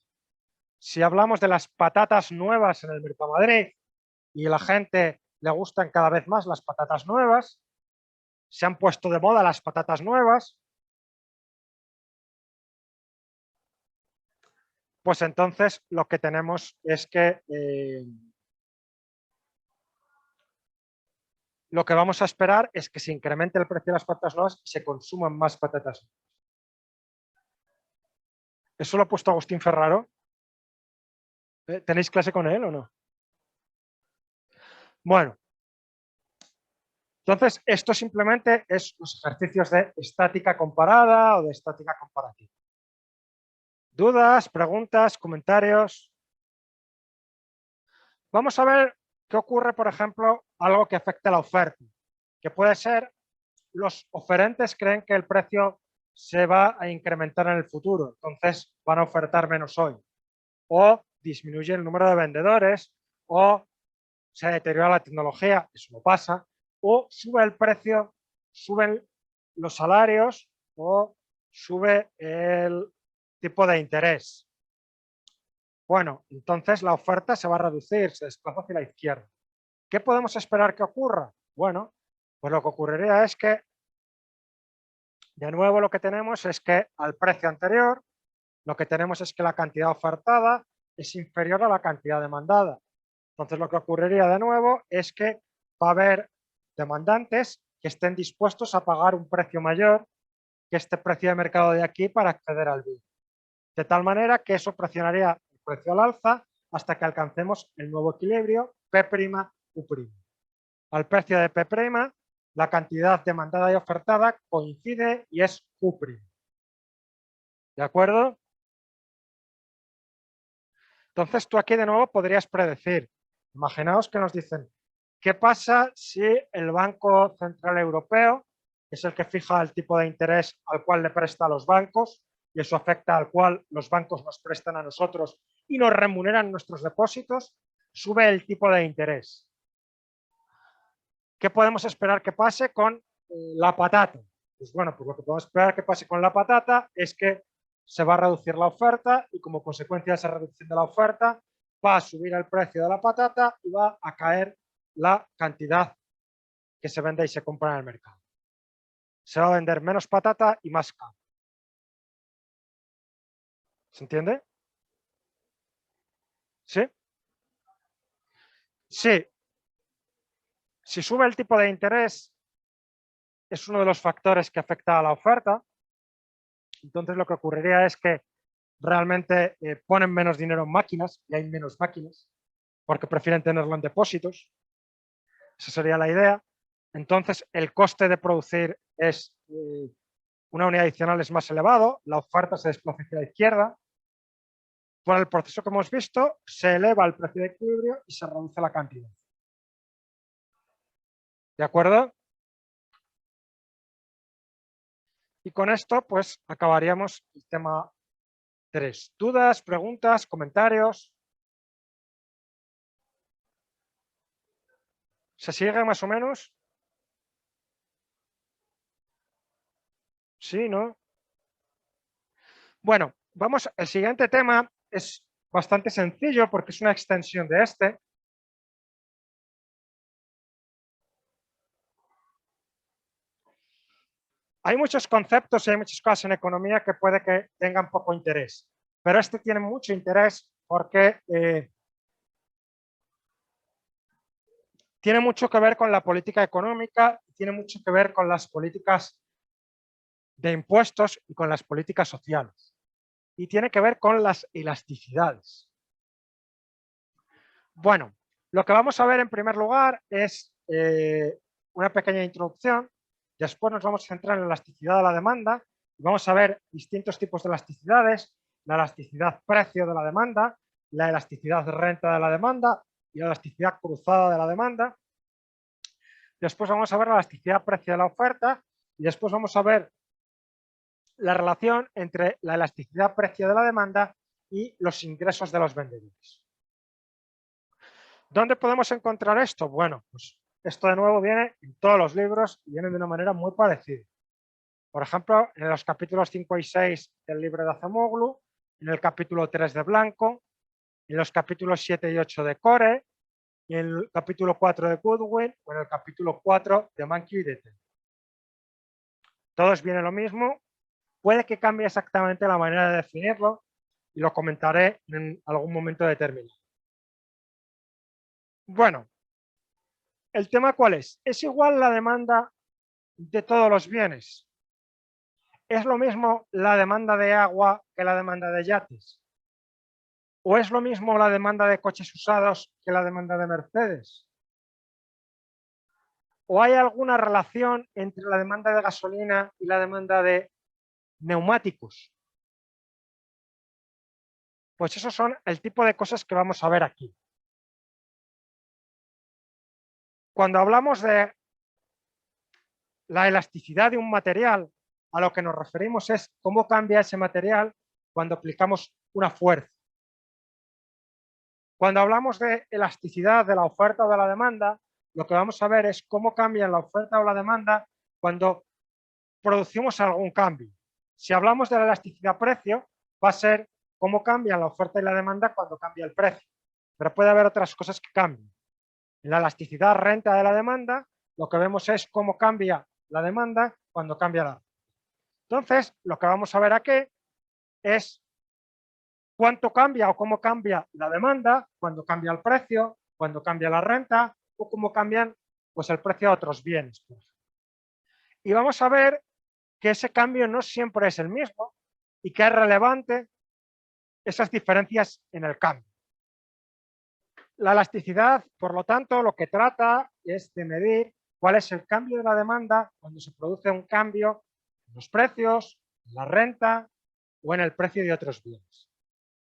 S1: Si hablamos de las patatas nuevas en el Mercamadrid y a la gente le gustan cada vez más las patatas nuevas, se han puesto de moda las patatas nuevas, pues entonces lo que tenemos es que lo que vamos a esperar es que se incremente el precio de las patatas nuevas y se consuman más patatas nuevas. ¿Eso lo ha puesto Agustín Ferraro? ¿Tenéis clase con él o no? Bueno, entonces esto simplemente es los ejercicios de estática comparada o de estática comparativa. ¿Dudas, preguntas, comentarios? Vamos a ver qué ocurre, por ejemplo, algo que afecte a la oferta, que puede ser los oferentes creen que el precio se va a incrementar en el futuro, entonces van a ofertar menos hoy. O disminuye el número de vendedores, o se deteriora la tecnología, eso no pasa, o sube el precio, suben los salarios o sube el tipo de interés. Bueno, entonces la oferta se va a reducir, se desplaza hacia la izquierda. ¿Qué podemos esperar que ocurra? Bueno, pues lo que ocurriría es que, de nuevo, lo que tenemos es que al precio anterior, lo que tenemos es que la cantidad ofertada es inferior a la cantidad demandada. Entonces, lo que ocurriría de nuevo es que va a haber demandantes que estén dispuestos a pagar un precio mayor que este precio de mercado de aquí para acceder al bien. De tal manera que eso presionaría el precio al alza hasta que alcancemos el nuevo equilibrio P', U'. Al precio de P', la cantidad demandada y ofertada coincide y es Q'. ¿De acuerdo? Entonces tú aquí de nuevo podrías predecir. Imaginaos que nos dicen, ¿qué pasa si el Banco Central Europeo es el que fija el tipo de interés al cual le presta a los bancos y eso afecta al cual los bancos nos prestan a nosotros y nos remuneran nuestros depósitos? Sube el tipo de interés. ¿Qué podemos esperar que pase con la patata? Pues bueno, pues lo que podemos esperar que pase con la patata es que se va a reducir la oferta y como consecuencia de esa reducción de la oferta va a subir el precio de la patata y va a caer la cantidad que se vende y se compra en el mercado. Se va a vender menos patata y más caro. ¿Se entiende? ¿Sí? Sí. Si sube el tipo de interés, es uno de los factores que afecta a la oferta. Entonces lo que ocurriría es que realmente ponen menos dinero en máquinas y hay menos máquinas porque prefieren tenerlo en depósitos. Esa sería la idea. Entonces, el coste de producir es una unidad adicional es más elevado, la oferta se desplaza hacia la izquierda. Por el proceso que hemos visto, se eleva el precio de equilibrio y se reduce la cantidad. ¿De acuerdo? Y con esto, pues, acabaríamos el tema 3. ¿Dudas, preguntas, comentarios? ¿Se sigue más o menos? Sí, ¿no? Bueno, vamos, el siguiente tema es bastante sencillo porque es una extensión de este. Hay muchos conceptos y hay muchas cosas en economía que puede que tengan poco interés, pero este tiene mucho interés porque tiene mucho que ver con la política económica, tiene mucho que ver con las políticas de impuestos y con las políticas sociales. Y tiene que ver con las elasticidades. Bueno, lo que vamos a ver en primer lugar es una pequeña introducción. Después nos vamos a centrar en la elasticidad de la demanda y vamos a ver distintos tipos de elasticidades, la elasticidad precio de la demanda, la elasticidad renta de la demanda y la elasticidad cruzada de la demanda. Después vamos a ver la elasticidad precio de la oferta y después vamos a ver la relación entre la elasticidad precio de la demanda y los ingresos de los vendedores. ¿Dónde podemos encontrar esto? Bueno, pues esto de nuevo viene en todos los libros y viene de una manera muy parecida. Por ejemplo, en los capítulos 5 y 6 del libro de Acemoglu, en el capítulo 3 de Blanco, en los capítulos 7 y 8 de Core, y en el capítulo 4 de Goodwin o en el capítulo 4 de Mankiw y Deten. Todos viene lo mismo. Puede que cambie exactamente la manera de definirlo y lo comentaré en algún momento determinado. Bueno, ¿el tema cuál es? ¿Es igual la demanda de todos los bienes? ¿Es lo mismo la demanda de agua que la demanda de yates? ¿O es lo mismo la demanda de coches usados que la demanda de Mercedes? ¿O hay alguna relación entre la demanda de gasolina y la demanda de neumáticos? Pues esos son el tipo de cosas que vamos a ver aquí. Cuando hablamos de la elasticidad de un material, a lo que nos referimos es cómo cambia ese material cuando aplicamos una fuerza. Cuando hablamos de elasticidad de la oferta o de la demanda, lo que vamos a ver es cómo cambia la oferta o la demanda cuando producimos algún cambio. Si hablamos de la elasticidad precio, va a ser cómo cambia la oferta y la demanda cuando cambia el precio. Pero puede haber otras cosas que cambien. En la elasticidad renta de la demanda, lo que vemos es cómo cambia la demanda cuando cambia la renta. Entonces, lo que vamos a ver aquí es cuánto cambia o cómo cambia la demanda cuando cambia el precio, cuando cambia la renta o cómo cambian pues, el precio de otros bienes. Y vamos a ver que ese cambio no siempre es el mismo y que es relevante esas diferencias en el cambio. La elasticidad, por lo tanto, lo que trata es de medir cuál es el cambio de la demanda cuando se produce un cambio en los precios, en la renta o en el precio de otros bienes.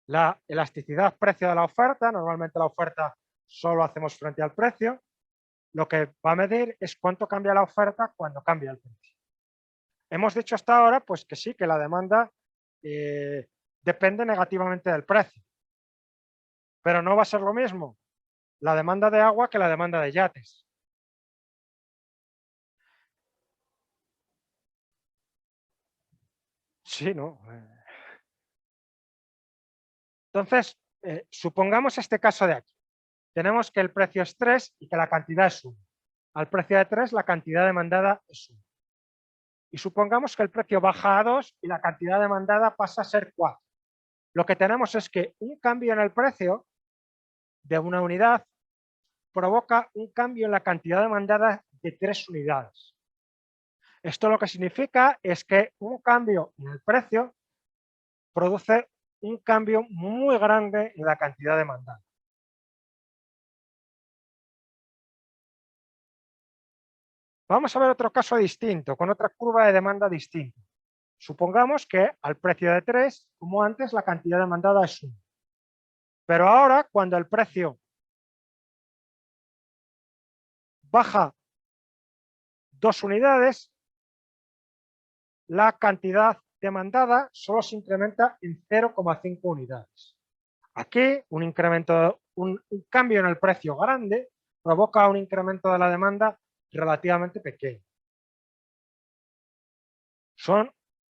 S1: La elasticidad precio de la oferta, normalmente la oferta solo hacemos frente al precio, lo que va a medir es cuánto cambia la oferta cuando cambia el precio. Hemos dicho hasta ahora pues que sí, que la demanda depende negativamente del precio, pero no va a ser lo mismo la demanda de agua que la demanda de yates. Sí, ¿no? Entonces, supongamos este caso de aquí. Tenemos que el precio es 3 y que la cantidad es 1. Al precio de 3 la cantidad demandada es 1. Y supongamos que el precio baja a 2 y la cantidad demandada pasa a ser 4. Lo que tenemos es que un cambio en el precio de una unidad provoca un cambio en la cantidad demandada de 3 unidades. Esto lo que significa es que un cambio en el precio produce un cambio muy grande en la cantidad demandada. Vamos a ver otro caso distinto, con otra curva de demanda distinta. Supongamos que al precio de 3, como antes, la cantidad demandada es 1. Pero ahora, cuando el precio baja 2 unidades, la cantidad demandada solo se incrementa en 0,5 unidades. Aquí, un cambio en el precio grande provoca un incremento de la demanda relativamente pequeño. Son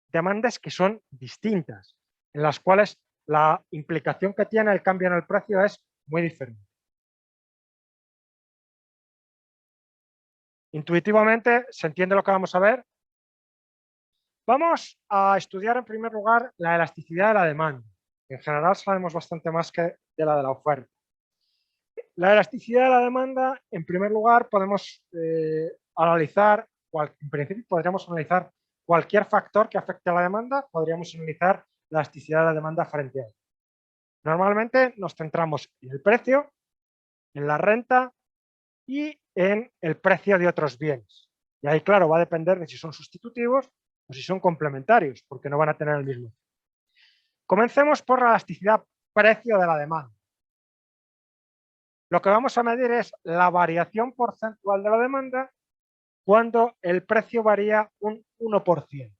S1: demandas que son distintas, en las cuales la implicación que tiene el cambio en el precio es muy diferente. Intuitivamente, ¿se entiende lo que vamos a ver? Vamos a estudiar en primer lugar la elasticidad de la demanda. En general sabemos bastante más que de la oferta. La elasticidad de la demanda, en primer lugar, podemos analizar, en principio podríamos analizar cualquier factor que afecte a la demanda, podríamos analizar la elasticidad de la demanda frente a él. Normalmente nos centramos en el precio, en la renta y en el precio de otros bienes. Y ahí, claro, va a depender de si son sustitutivos o si son complementarios, porque no van a tener el mismo. Comencemos por la elasticidad precio de la demanda. Lo que vamos a medir es la variación porcentual de la demanda cuando el precio varía un 1%.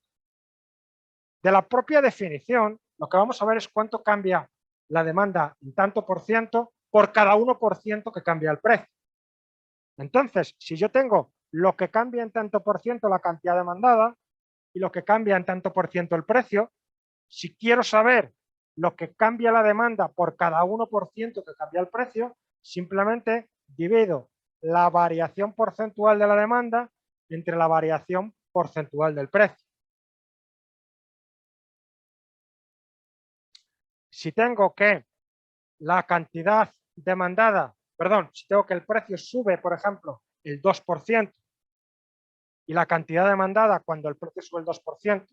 S1: De la propia definición, lo que vamos a ver es cuánto cambia la demanda en tanto por ciento por cada 1% que cambia el precio. Entonces, si yo tengo lo que cambia en tanto por ciento la cantidad demandada y lo que cambia en tanto por ciento el precio, si quiero saber lo que cambia la demanda por cada 1% que cambia el precio, simplemente divido la variación porcentual de la demanda entre la variación porcentual del precio. Si tengo que la cantidad demandada, perdón, si tengo que el precio sube, por ejemplo, el 2% y la cantidad demandada cuando el precio sube el 2%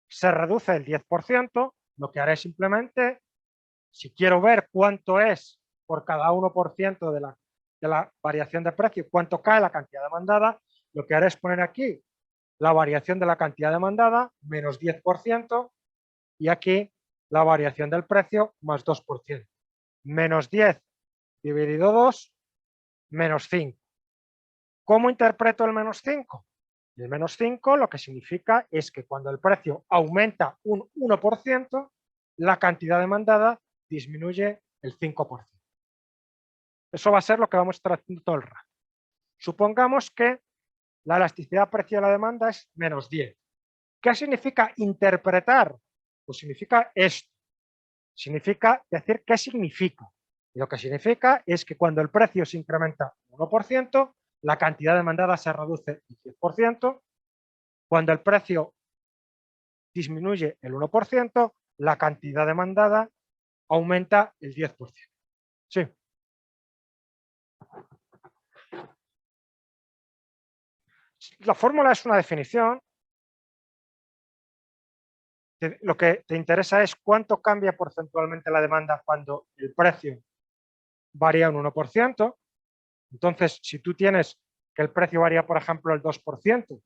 S1: se reduce el 10%, lo que haré simplemente, si quiero ver cuánto es por cada 1% de la de la variación de precio, cuánto cae la cantidad demandada, lo que haré es poner aquí la variación de la cantidad demandada, menos 10%, y aquí la variación del precio, más 2%. Menos 10 dividido 2, menos 5. ¿Cómo interpreto el menos 5? El menos 5 lo que significa es que cuando el precio aumenta un 1%, la cantidad demandada disminuye el 5%. Eso va a ser lo que vamos a estar haciendo todo el rato. Supongamos que la elasticidad precio de la demanda es menos 10. ¿Qué significa interpretar? Pues significa esto. Significa decir qué significa. Y lo que significa es que cuando el precio se incrementa un 1%, la cantidad demandada se reduce un 10%. Cuando el precio disminuye el 1%, la cantidad demandada aumenta el 10%. Sí. La fórmula es una definición. Lo que te interesa es cuánto cambia porcentualmente la demanda cuando el precio varía un 1%. Entonces, si tú tienes que el precio varía, por ejemplo, el 2%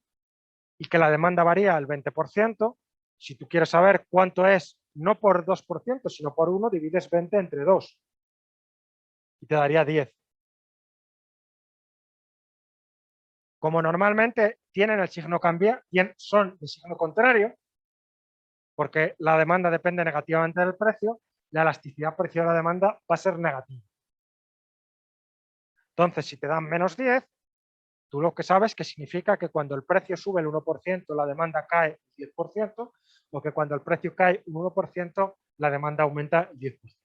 S1: y que la demanda varía el 20%, si tú quieres saber cuánto es, no por 2%, sino por 1, divides 20 entre 2 y te daría 10. Como normalmente tienen el signo cambiar, son de signo contrario, porque la demanda depende negativamente del precio, la elasticidad precio de la demanda va a ser negativa. Entonces, si te dan menos 10, tú lo que sabes que significa que cuando el precio sube el 1%, la demanda cae el 10%, o que cuando el precio cae un 1%, la demanda aumenta el 10%.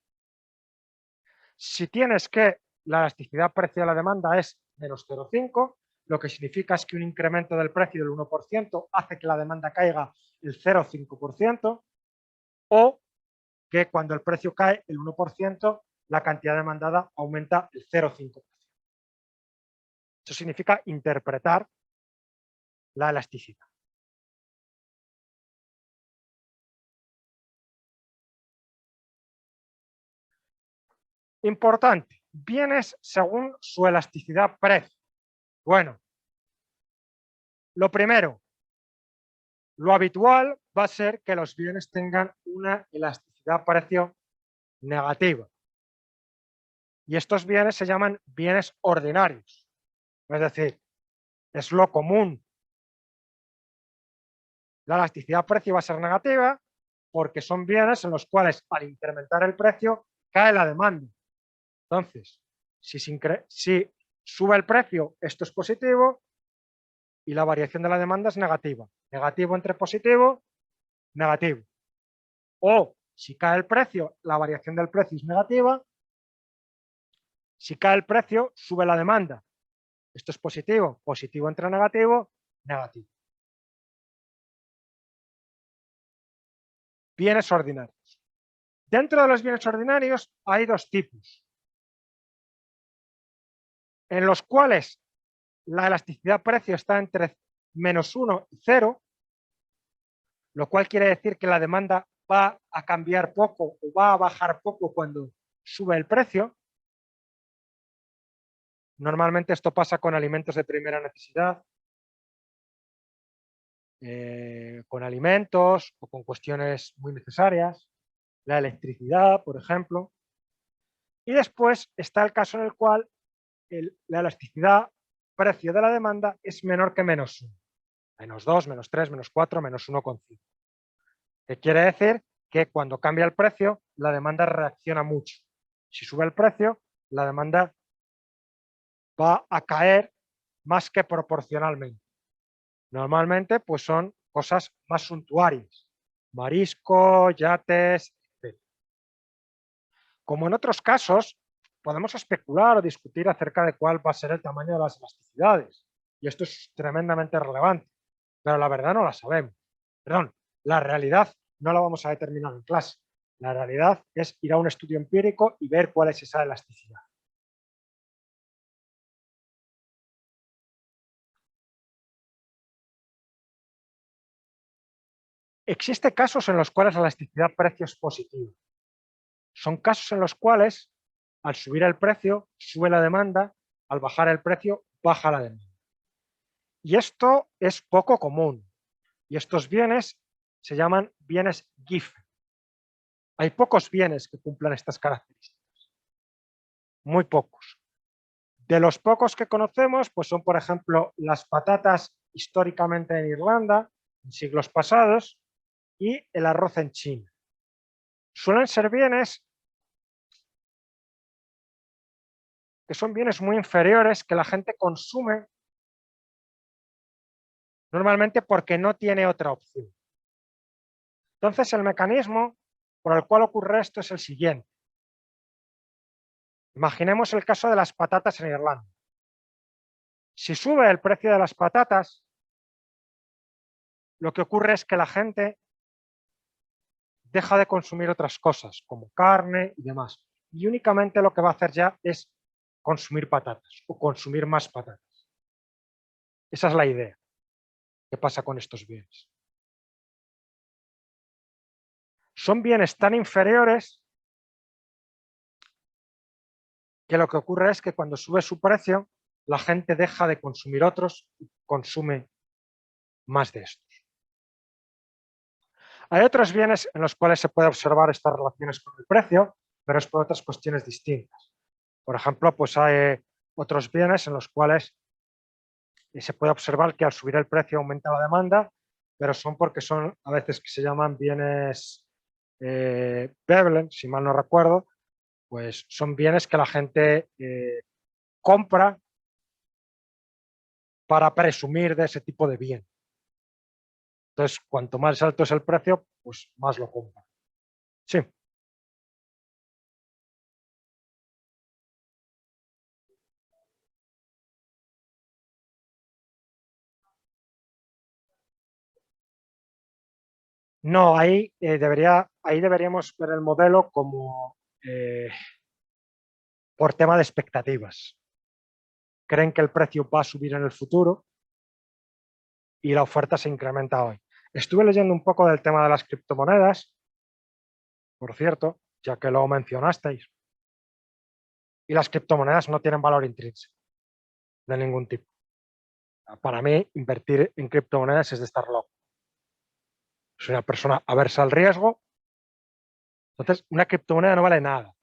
S1: Si tienes que la elasticidad precio de la demanda es menos 0,5, lo que significa es que un incremento del precio del 1% hace que la demanda caiga el 0,5%, o que cuando el precio cae el 1%, la cantidad demandada aumenta el 0,5%. Eso significa interpretar la elasticidad. Importante, bienes según su elasticidad precio. Bueno, lo primero, lo habitual va a ser que los bienes tengan una elasticidad precio negativa. Y estos bienes se llaman bienes ordinarios. Es decir, es lo común. La elasticidad precio va a ser negativa porque son bienes en los cuales al incrementar el precio cae la demanda. Entonces, si sube el precio, esto es positivo y la variación de la demanda es negativa. Negativo entre positivo, negativo. O si cae el precio, la variación del precio es negativa. Si cae el precio, sube la demanda. Esto es positivo. Positivo entre negativo, negativo. Bienes ordinarios. Dentro de los bienes ordinarios hay dos tipos, en los cuales la elasticidad precio está entre menos 1 y 0, lo cual quiere decir que la demanda va a cambiar poco o va a bajar poco cuando sube el precio. Normalmente esto pasa con alimentos de primera necesidad, con alimentos o con cuestiones muy necesarias, la electricidad, por ejemplo. Y después está el caso en el cual la elasticidad precio de la demanda es menor que menos 1. Menos 2, menos 3, menos 4, menos 1,5. ¿Qué quiere decir? Que cuando cambia el precio, la demanda reacciona mucho. Si sube el precio, la demanda va a caer más que proporcionalmente. Normalmente, pues son cosas más suntuarias. Marisco, yates, etc. Como en otros casos, podemos especular o discutir acerca de cuál va a ser el tamaño de las elasticidades. Y esto es tremendamente relevante, pero la verdad no la sabemos. Perdón, la realidad no la vamos a determinar en clase. La realidad es ir a un estudio empírico y ver cuál es esa elasticidad. Existen casos en los cuales la elasticidad precio es positiva. Son casos en los cuales, al subir el precio, sube la demanda al bajar el precio, baja la demanda. Y esto es poco común. Y estos bienes se llaman bienes GIFE. Hay pocos bienes que cumplan estas características. Muy pocos. De los pocos que conocemos, pues son, por ejemplo, las patatas históricamente en Irlanda, en siglos pasados, y el arroz en China. Suelen ser bienes que son bienes muy inferiores que la gente consume normalmente porque no tiene otra opción. Entonces, el mecanismo por el cual ocurre esto es el siguiente. Imaginemos el caso de las patatas en Irlanda. Si sube el precio de las patatas, lo que ocurre es que la gente deja de consumir otras cosas, como carne y demás. Y únicamente lo que va a hacer ya es consumir patatas o consumir más patatas. Esa es la idea. ¿Qué pasa con estos bienes? Son bienes tan inferiores que lo que ocurre es que cuando sube su precio, la gente deja de consumir otros y consume más de estos. Hay otros bienes en los cuales se puede observar estas relaciones con el precio, pero es por otras cuestiones distintas. Por ejemplo, pues hay otros bienes en los cuales se puede observar que al subir el precio aumenta la demanda, pero son porque son a veces que se llaman bienes Veblen, si mal no recuerdo, pues son bienes que la gente compra para presumir de ese tipo de bien. Entonces, cuanto más alto es el precio, pues más lo compra. Sí. No, ahí, ahí deberíamos ver el modelo como por tema de expectativas. Creen que el precio va a subir en el futuro y la oferta se incrementa hoy. Estuve leyendo un poco del tema de las criptomonedas, por cierto, ya que lo mencionasteis, y las criptomonedas no tienen valor intrínseco de ningún tipo. Para mí, invertir en criptomonedas es de estar loco. Soy una persona aversa al riesgo, entonces una criptomoneda no vale nada.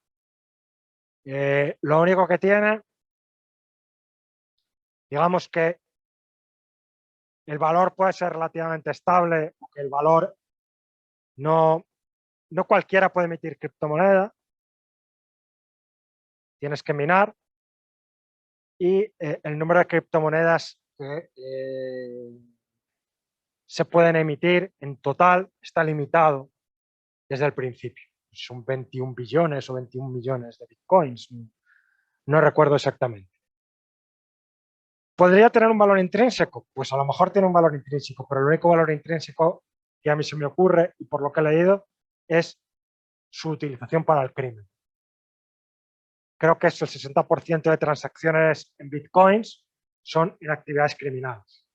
S1: Lo único que tiene, digamos que el valor puede ser relativamente estable, o que el valor no cualquiera puede emitir criptomoneda, tienes que minar y el número de criptomonedas que se pueden emitir en total está limitado desde el principio. Son 21 billones o 21 millones de bitcoins, no recuerdo exactamente. ¿Podría tener un valor intrínseco? Pues a lo mejor tiene un valor intrínseco, pero el único valor intrínseco que a mí se me ocurre, y por lo que he leído, es su utilización para el crimen. Creo que es el 60% de transacciones en bitcoins son en actividades criminales.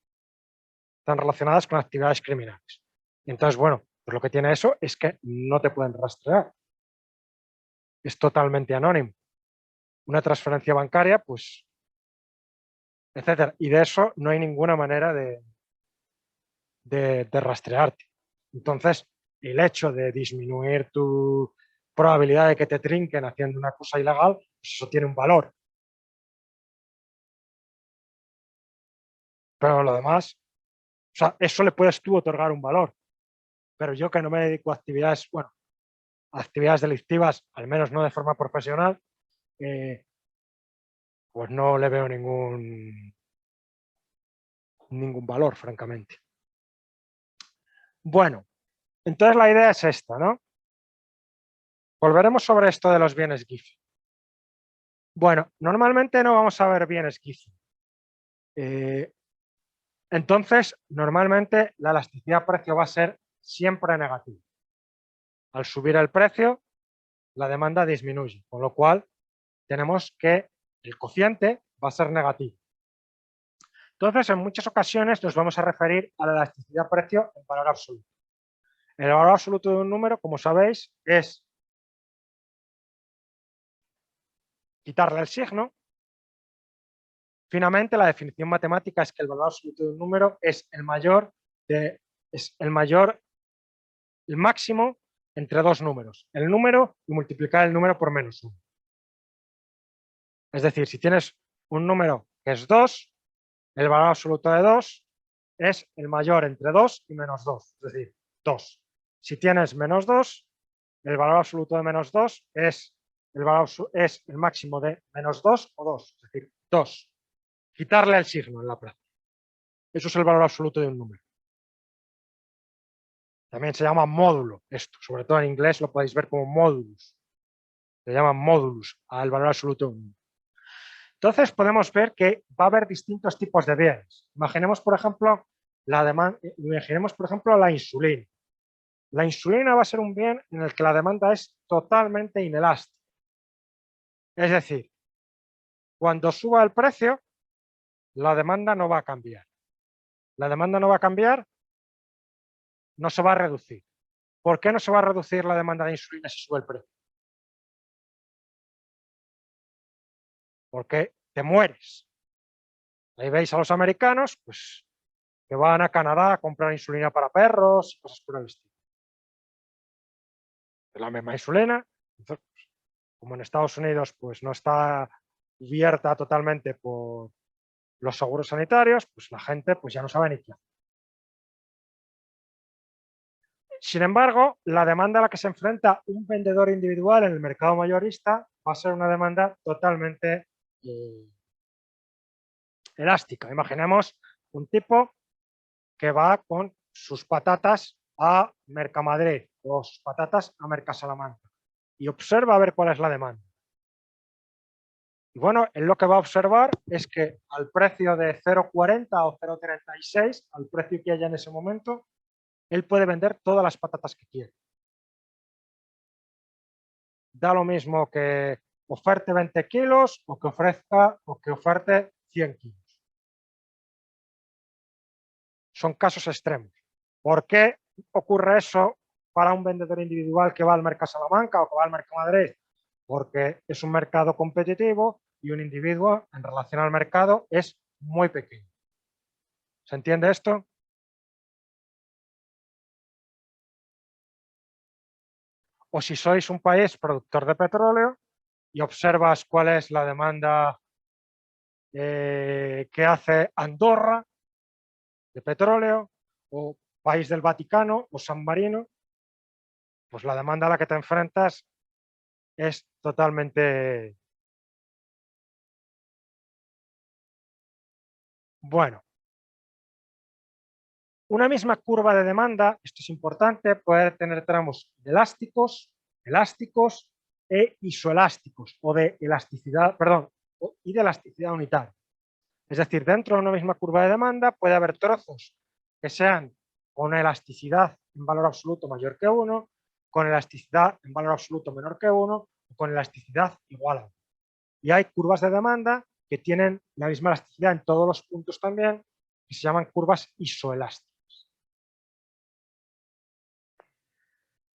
S1: Están relacionadas con actividades criminales. Y entonces, bueno, pues lo que tiene eso es que no te pueden rastrear. Es totalmente anónimo. Una transferencia bancaria, pues, etcétera. Y de eso no hay ninguna manera de rastrearte. Entonces, el hecho de disminuir tu probabilidad de que te trinquen haciendo una cosa ilegal, pues eso tiene un valor. Pero lo demás, o sea, eso le puedes tú otorgar un valor. Pero yo que no me dedico a actividades, bueno, a actividades delictivas, al menos no de forma profesional, pues no le veo ningún valor, francamente. Bueno, entonces la idea es esta, ¿no? Volveremos sobre esto de los bienes GIFE. Bueno, normalmente no vamos a ver bienes GIFE. Entonces, normalmente la elasticidad precio va a ser siempre negativa. Al subir el precio, la demanda disminuye, con lo cual tenemos que el cociente va a ser negativo. Entonces, en muchas ocasiones nos vamos a referir a la elasticidad precio en valor absoluto. El valor absoluto de un número, como sabéis, es quitarle el signo Finalmente, la definición matemática es que el valor absoluto de un número es el máximo entre dos números, el número y multiplicar el número por menos 1. Es decir, si tienes un número que es 2, el valor absoluto de 2 es el mayor entre 2 y menos 2, es decir, 2. Si tienes menos 2, el valor absoluto de menos 2 es el máximo de menos 2 o 2, es decir, 2. Quitarle el signo en la práctica. Eso es el valor absoluto de un número. También se llama módulo esto, sobre todo en inglés lo podéis ver como módulus. Se llama módulus al valor absoluto de un número. Entonces podemos ver que va a haber distintos tipos de bienes. Imaginemos, por ejemplo, la insulina. La insulina va a ser un bien en el que la demanda es totalmente inelástica. Es decir, cuando suba el precio, la demanda no va a cambiar. La demanda no va a cambiar, no se va a reducir. ¿Por qué no se va a reducir la demanda de insulina si sube el precio? Porque te mueres. Ahí veis a los americanos, pues, que van a Canadá a comprar insulina para perros y cosas por el estilo. Es la misma insulina. Entonces, pues, como en Estados Unidos pues no está cubierta totalmente por los seguros sanitarios, pues la gente pues ya no sabe ni qué hacer. Sin embargo, la demanda a la que se enfrenta un vendedor individual en el mercado mayorista va a ser una demanda totalmente elástica. Imaginemos un tipo que va con sus patatas a Mercamadrid o sus patatas a Mercasalamanca y observa a ver cuál es la demanda. Y bueno, él lo que va a observar es que al precio de 0,40 o 0,36, al precio que haya en ese momento, él puede vender todas las patatas que quiere. Da lo mismo que oferte 20 kilos o que oferte 100 kilos. Son casos extremos. ¿Por qué ocurre eso para un vendedor individual que va al Mercado Salamanca o que va al Mercado Madrid? Porque es un mercado competitivo y un individuo en relación al mercado es muy pequeño. ¿Se entiende esto? O si sois un país productor de petróleo y observas cuál es la demanda que hace Andorra de petróleo, o país del Vaticano o San Marino, pues la demanda a la que te enfrentas es totalmente... Bueno, una misma curva de demanda, esto es importante, puede tener tramos elásticos e isoelásticos, o de elasticidad, perdón, y de elasticidad unitaria. Es decir, dentro de una misma curva de demanda puede haber trozos que sean con elasticidad en valor absoluto mayor que 1, con elasticidad en valor absoluto menor que 1, o con elasticidad igual a 1. Y hay curvas de demanda que tienen la misma elasticidad en todos los puntos también, que se llaman curvas isoelásticas.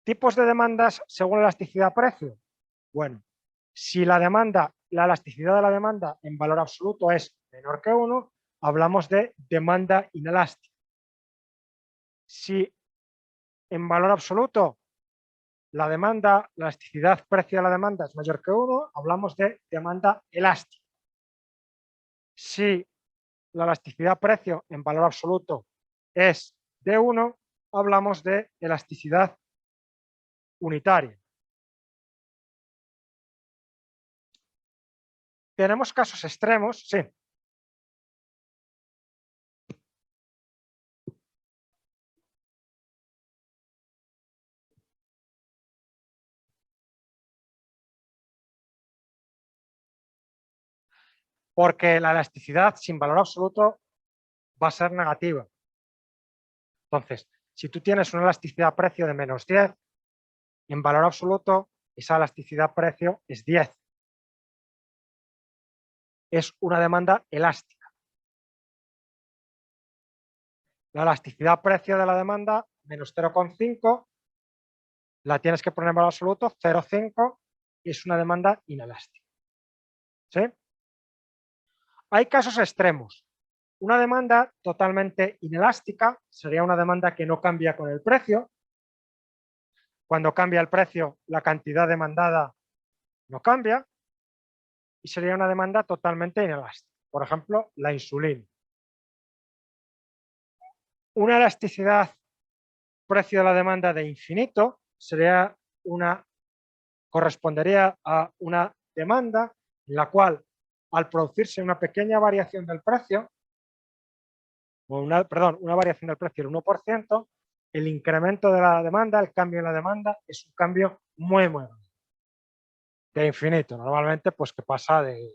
S1: ¿Tipos de demandas según elasticidad-precio? Bueno, si la elasticidad de la demanda en valor absoluto es menor que 1, hablamos de demanda inelástica. Si en valor absoluto la elasticidad-precio de la demanda es mayor que 1, hablamos de demanda elástica. Si la elasticidad-precio en valor absoluto es de 1, hablamos de elasticidad unitaria. Tenemos casos extremos, sí. Porque la elasticidad sin valor absoluto va a ser negativa. Entonces, si tú tienes una elasticidad-precio de menos 10, en valor absoluto esa elasticidad-precio es 10. Es una demanda elástica. La elasticidad-precio de la demanda, menos 0,5, la tienes que poner en valor absoluto, 0,5, es una demanda inelástica. ¿Sí? Hay casos extremos. Una demanda totalmente inelástica sería una demanda que no cambia con el precio. Cuando cambia el precio, la cantidad demandada no cambia. Y sería una demanda totalmente inelástica. Por ejemplo, la insulina. Una elasticidad precio de la demanda de infinito correspondería a una demanda en la cual, al producirse una pequeña variación del precio, una variación del precio del 1%, el incremento de la demanda, el cambio en la demanda, es un cambio muy grande. De infinito, normalmente pues que pasa de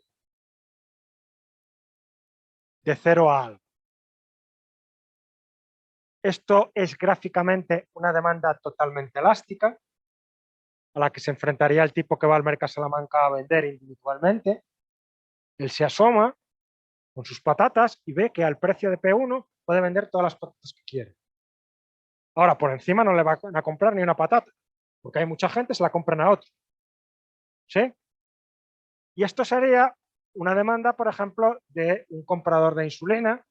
S1: 0 a algo. Esto es gráficamente una demanda totalmente elástica, a la que se enfrentaría el tipo que va al Mercado Salamanca a vender individualmente. Él se asoma con sus patatas y ve que al precio de P1 puede vender todas las patatas que quiere. Ahora, por encima no le van a comprar ni una patata, porque hay mucha gente, se la compran a otro. ¿Sí? Y esto sería una demanda, por ejemplo, de un comprador de insulina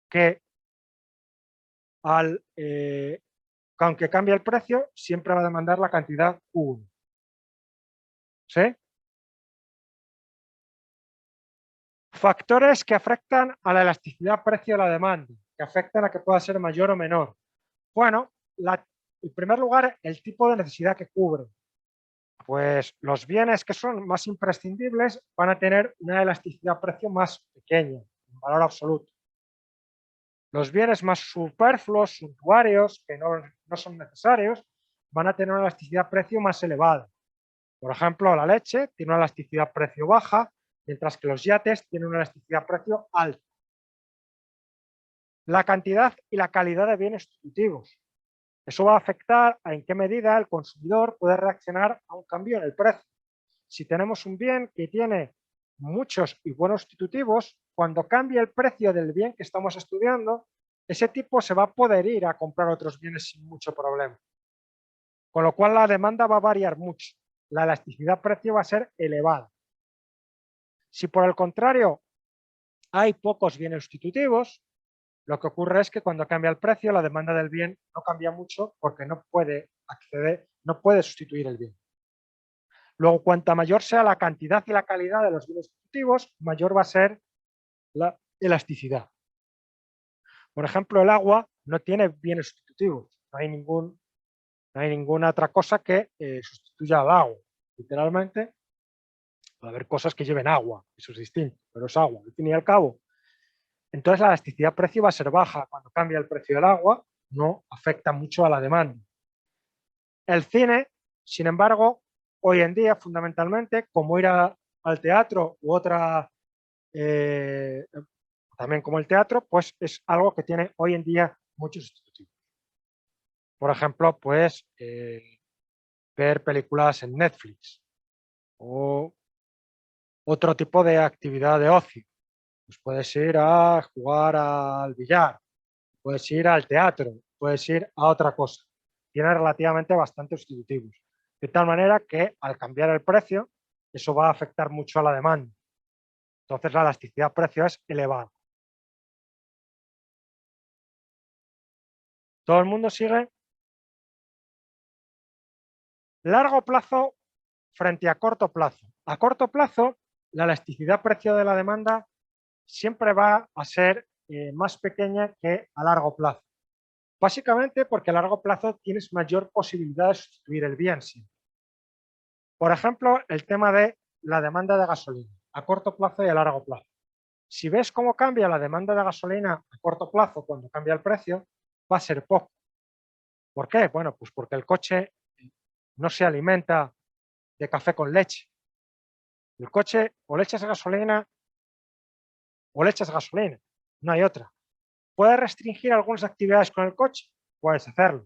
S1: que aunque cambie el precio, siempre va a demandar la cantidad Q1. ¿Sí? Factores que afectan a la elasticidad precio de la demanda, que afectan a que pueda ser mayor o menor. Bueno, en primer lugar, el tipo de necesidad que cubre. Pues los bienes que son más imprescindibles van a tener una elasticidad precio más pequeña, en valor absoluto. Los bienes más superfluos, suntuarios, que no son necesarios, van a tener una elasticidad precio más elevada. Por ejemplo, la leche tiene una elasticidad precio baja, mientras que los yates tienen una elasticidad precio alta. La cantidad y la calidad de bienes sustitutivos. Eso va a afectar a en qué medida el consumidor puede reaccionar a un cambio en el precio. Si tenemos un bien que tiene muchos y buenos sustitutivos, cuando cambie el precio del bien que estamos estudiando, ese tipo se va a poder ir a comprar otros bienes sin mucho problema. Con lo cual la demanda va a variar mucho. La elasticidad precio va a ser elevada. Si por el contrario hay pocos bienes sustitutivos, lo que ocurre es que cuando cambia el precio, la demanda del bien no cambia mucho porque no puede sustituir el bien. Luego, cuanta mayor sea la cantidad y la calidad de los bienes sustitutivos, mayor va a ser la elasticidad. Por ejemplo, el agua no tiene bienes sustitutivos, no hay ninguna otra cosa que sustituya al agua. Literalmente, puede haber cosas que lleven agua, eso es distinto, pero es agua, al fin y al cabo. Entonces la elasticidad precio va a ser baja. Cuando cambia el precio del agua, no afecta mucho a la demanda. El cine, sin embargo, hoy en día, fundamentalmente, como ir al teatro u otra, también como el teatro, pues es algo que tiene hoy en día muchos sustitutivos. Por ejemplo, pues ver películas en Netflix o otro tipo de actividad de ocio. Pues puedes ir a jugar al billar, puedes ir al teatro, puedes ir a otra cosa. Tiene relativamente bastantes sustitutivos. De tal manera que al cambiar el precio, eso va a afectar mucho a la demanda. Entonces la elasticidad precio es elevada. ¿Todo el mundo sigue? Largo plazo frente a corto plazo. A corto plazo, la elasticidad precio de la demanda siempre va a ser más pequeña que a largo plazo. Básicamente porque a largo plazo tienes mayor posibilidad de sustituir el bien. Sí. Por ejemplo, el tema de la demanda de gasolina a corto plazo y a largo plazo. Si ves cómo cambia la demanda de gasolina a corto plazo cuando cambia el precio, va a ser poco. ¿Por qué? Bueno, pues porque el coche no se alimenta de café con leche. El coche o le echas gasolina o le echas gasolina, no hay otra. ¿Puedes restringir algunas actividades con el coche? Puedes hacerlo.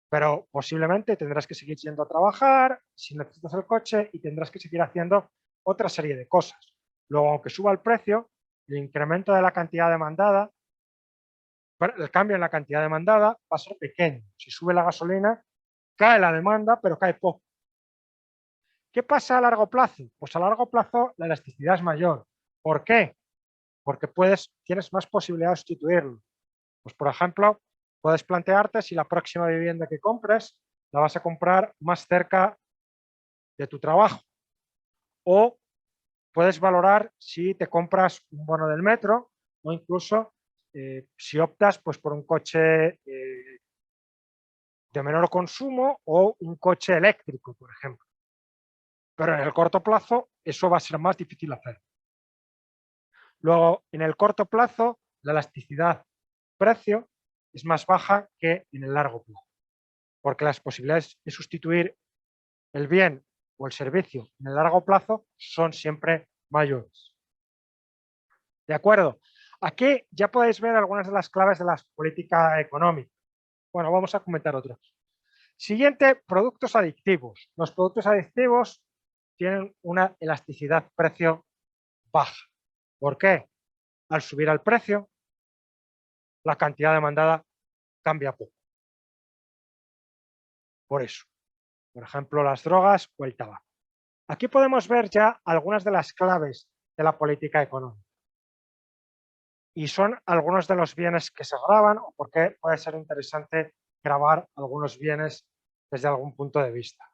S1: Pero posiblemente tendrás que seguir yendo a trabajar si necesitas el coche y tendrás que seguir haciendo otra serie de cosas. Luego, aunque suba el precio, el incremento de la cantidad demandada, el cambio en la cantidad demandada va a ser pequeño. Si sube la gasolina, cae la demanda, pero cae poco. ¿Qué pasa a largo plazo? Pues a largo plazo la elasticidad es mayor. ¿Por qué? Porque tienes más posibilidad de sustituirlo. Pues por ejemplo, puedes plantearte si la próxima vivienda que compres la vas a comprar más cerca de tu trabajo. O puedes valorar si te compras un bono del metro o incluso si optas pues, por un coche de menor consumo o un coche eléctrico, por ejemplo. Pero en el corto plazo eso va a ser más difícil hacer. Luego, en el corto plazo, la elasticidad precio es más baja que en el largo plazo, porque las posibilidades de sustituir el bien o el servicio en el largo plazo son siempre mayores. ¿De acuerdo? Aquí ya podéis ver algunas de las claves de la política económica. Bueno, vamos a comentar otros. Siguiente, productos adictivos. Los productos adictivos tienen una elasticidad precio baja. ¿Por qué? Al subir el precio, la cantidad demandada cambia poco. Por eso, por ejemplo, las drogas o el tabaco. Aquí podemos ver ya algunas de las claves de la política económica. Y son algunos de los bienes que se graban o por qué puede ser interesante grabar algunos bienes desde algún punto de vista.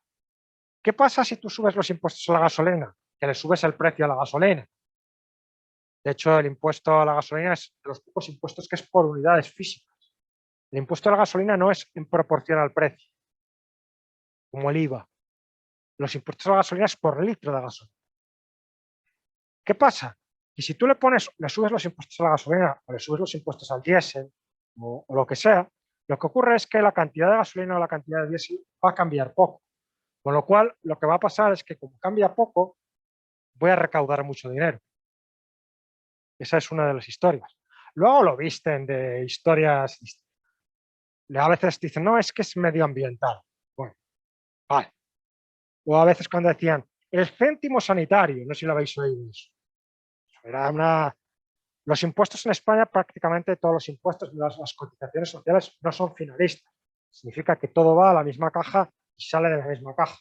S1: ¿Qué pasa si tú subes los impuestos a la gasolina? Que le subes el precio a la gasolina. De hecho, el impuesto a la gasolina es de los pocos impuestos que es por unidades físicas. El impuesto a la gasolina no es en proporción al precio, como el IVA. Los impuestos a la gasolina es por litro de gasolina. ¿Qué pasa? Y si tú le subes los impuestos a la gasolina o le subes los impuestos al diésel o lo que sea, lo que ocurre es que la cantidad de gasolina o la cantidad de diésel va a cambiar poco. Con lo cual, lo que va a pasar es que como cambia poco, voy a recaudar mucho dinero. Esa es una de las historias. Luego lo visten de historias. A veces dicen, no, es que es medioambiental. Bueno, vale. O a veces cuando decían, el céntimo sanitario, no sé si lo habéis oído eso. Era los impuestos en España, prácticamente todos los impuestos, las cotizaciones sociales no son finalistas. Significa que todo va a la misma caja y sale de la misma caja.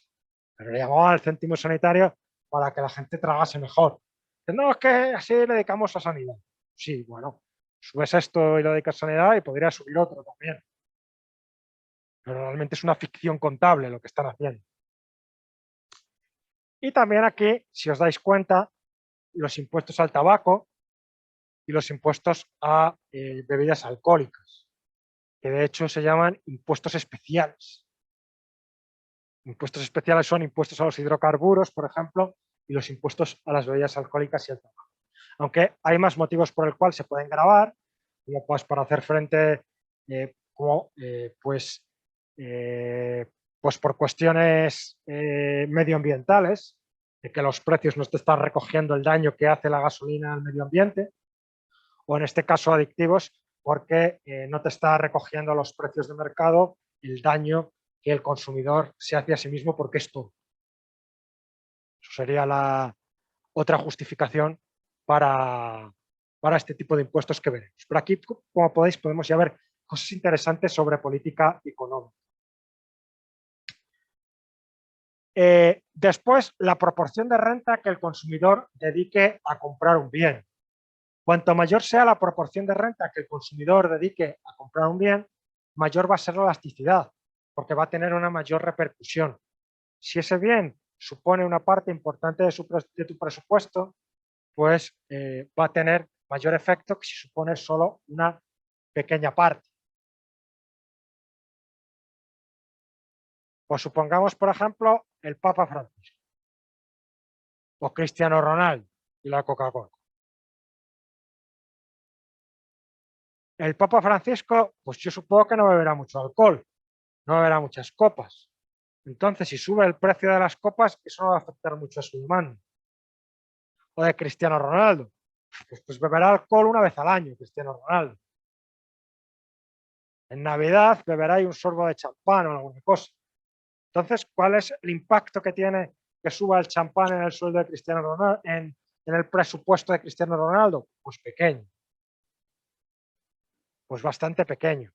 S1: Pero le llamaban el céntimo sanitario para que la gente tragase mejor. No, es que así le dedicamos a sanidad. Sí, bueno, subes esto y lo dedicas a sanidad y podría subir otro también. Pero realmente es una ficción contable lo que están haciendo. Y también aquí, si os dais cuenta, los impuestos al tabaco y los impuestos a bebidas alcohólicas, que de hecho se llaman impuestos especiales. Impuestos especiales son impuestos a los hidrocarburos, por ejemplo, y los impuestos a las bebidas alcohólicas y al tabaco. Aunque hay más motivos por el cual se pueden gravar, como pues para hacer frente, pues por cuestiones medioambientales, de que los precios no te están recogiendo el daño que hace la gasolina al medio ambiente, o en este caso adictivos, porque no te está recogiendo los precios de mercado el daño que el consumidor se hace a sí mismo porque es todo. Eso sería la otra justificación para este tipo de impuestos que veremos. Pero aquí, como podéis, podemos ya ver cosas interesantes sobre política económica. Después, la proporción de renta que el consumidor dedique a comprar un bien. Cuanto mayor sea la proporción de renta que el consumidor dedique a comprar un bien, mayor va a ser la elasticidad, porque va a tener una mayor repercusión. Si ese bien supone una parte importante de tu presupuesto, pues va a tener mayor efecto que si supone solo una pequeña parte. Pues supongamos, por ejemplo, el Papa Francisco o Cristiano Ronaldo y la Coca-Cola. El Papa Francisco, pues yo supongo que no beberá mucho alcohol, no beberá muchas copas. Entonces, si sube el precio de las copas, eso no va a afectar mucho a su demanda. O de Cristiano Ronaldo, pues beberá alcohol una vez al año, Cristiano Ronaldo. En Navidad beberá un sorbo de champán o alguna cosa. Entonces, ¿cuál es el impacto que tiene que suba el champán en el sueldo de Cristiano Ronaldo, en el presupuesto de Cristiano Ronaldo? Pues pequeño. Pues bastante pequeño.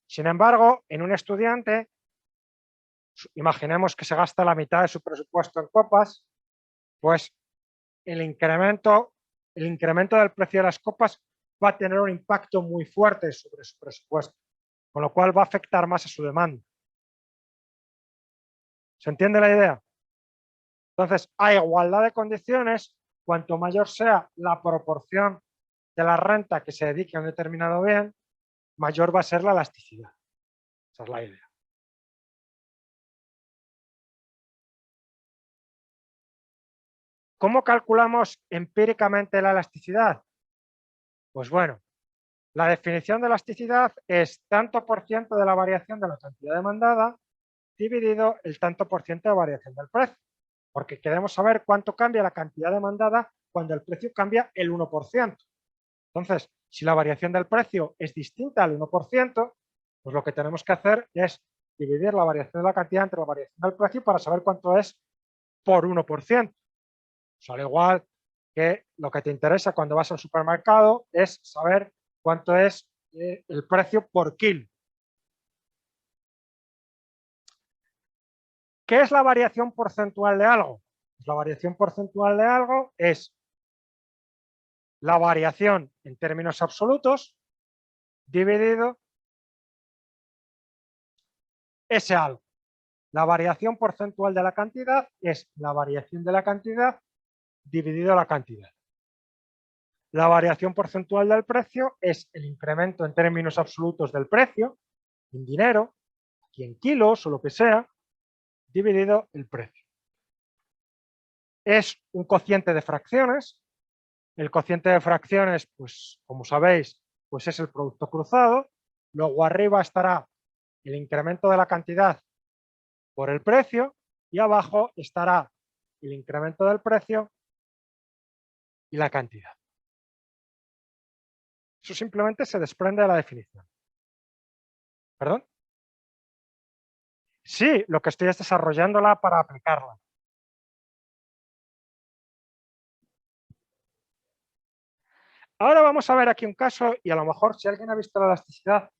S1: Sin embargo, en un estudiante, imaginemos que se gasta la mitad de su presupuesto en copas, pues el incremento del precio de las copas va a tener un impacto muy fuerte sobre su presupuesto, con lo cual va a afectar más a su demanda. ¿Se entiende la idea? Entonces, a igualdad de condiciones, cuanto mayor sea la proporción de la renta que se dedique a un determinado bien, mayor va a ser la elasticidad. Esa es la idea. ¿Cómo calculamos empíricamente la elasticidad? Pues bueno, la definición de elasticidad es tanto por ciento de la variación de la cantidad demandada dividido el tanto por ciento de variación del precio, porque queremos saber cuánto cambia la cantidad demandada cuando el precio cambia el 1%. Entonces, si la variación del precio es distinta al 1%, pues lo que tenemos que hacer es dividir la variación de la cantidad entre la variación del precio para saber cuánto es por 1%. Pues al igual que lo que te interesa cuando vas al supermercado es saber cuánto es el precio por kilo. ¿Qué es la variación porcentual de algo? Pues la variación porcentual de algo es la variación en términos absolutos dividido ese algo. La variación porcentual de la cantidad es la variación de la cantidad dividido la cantidad. La variación porcentual del precio es el incremento en términos absolutos del precio, en dinero, aquí en kilos o lo que sea, dividido el precio. Es un cociente de fracciones. El cociente de fracciones, pues como sabéis, pues es el producto cruzado. Luego arriba estará el incremento de la cantidad por el precio y abajo estará el incremento del precio y la cantidad. Eso simplemente se desprende de la definición. ¿Perdón? Sí, lo que estoy es desarrollándola para aplicarla. Ahora vamos a ver aquí un caso y a lo mejor si alguien ha visto la elasticidad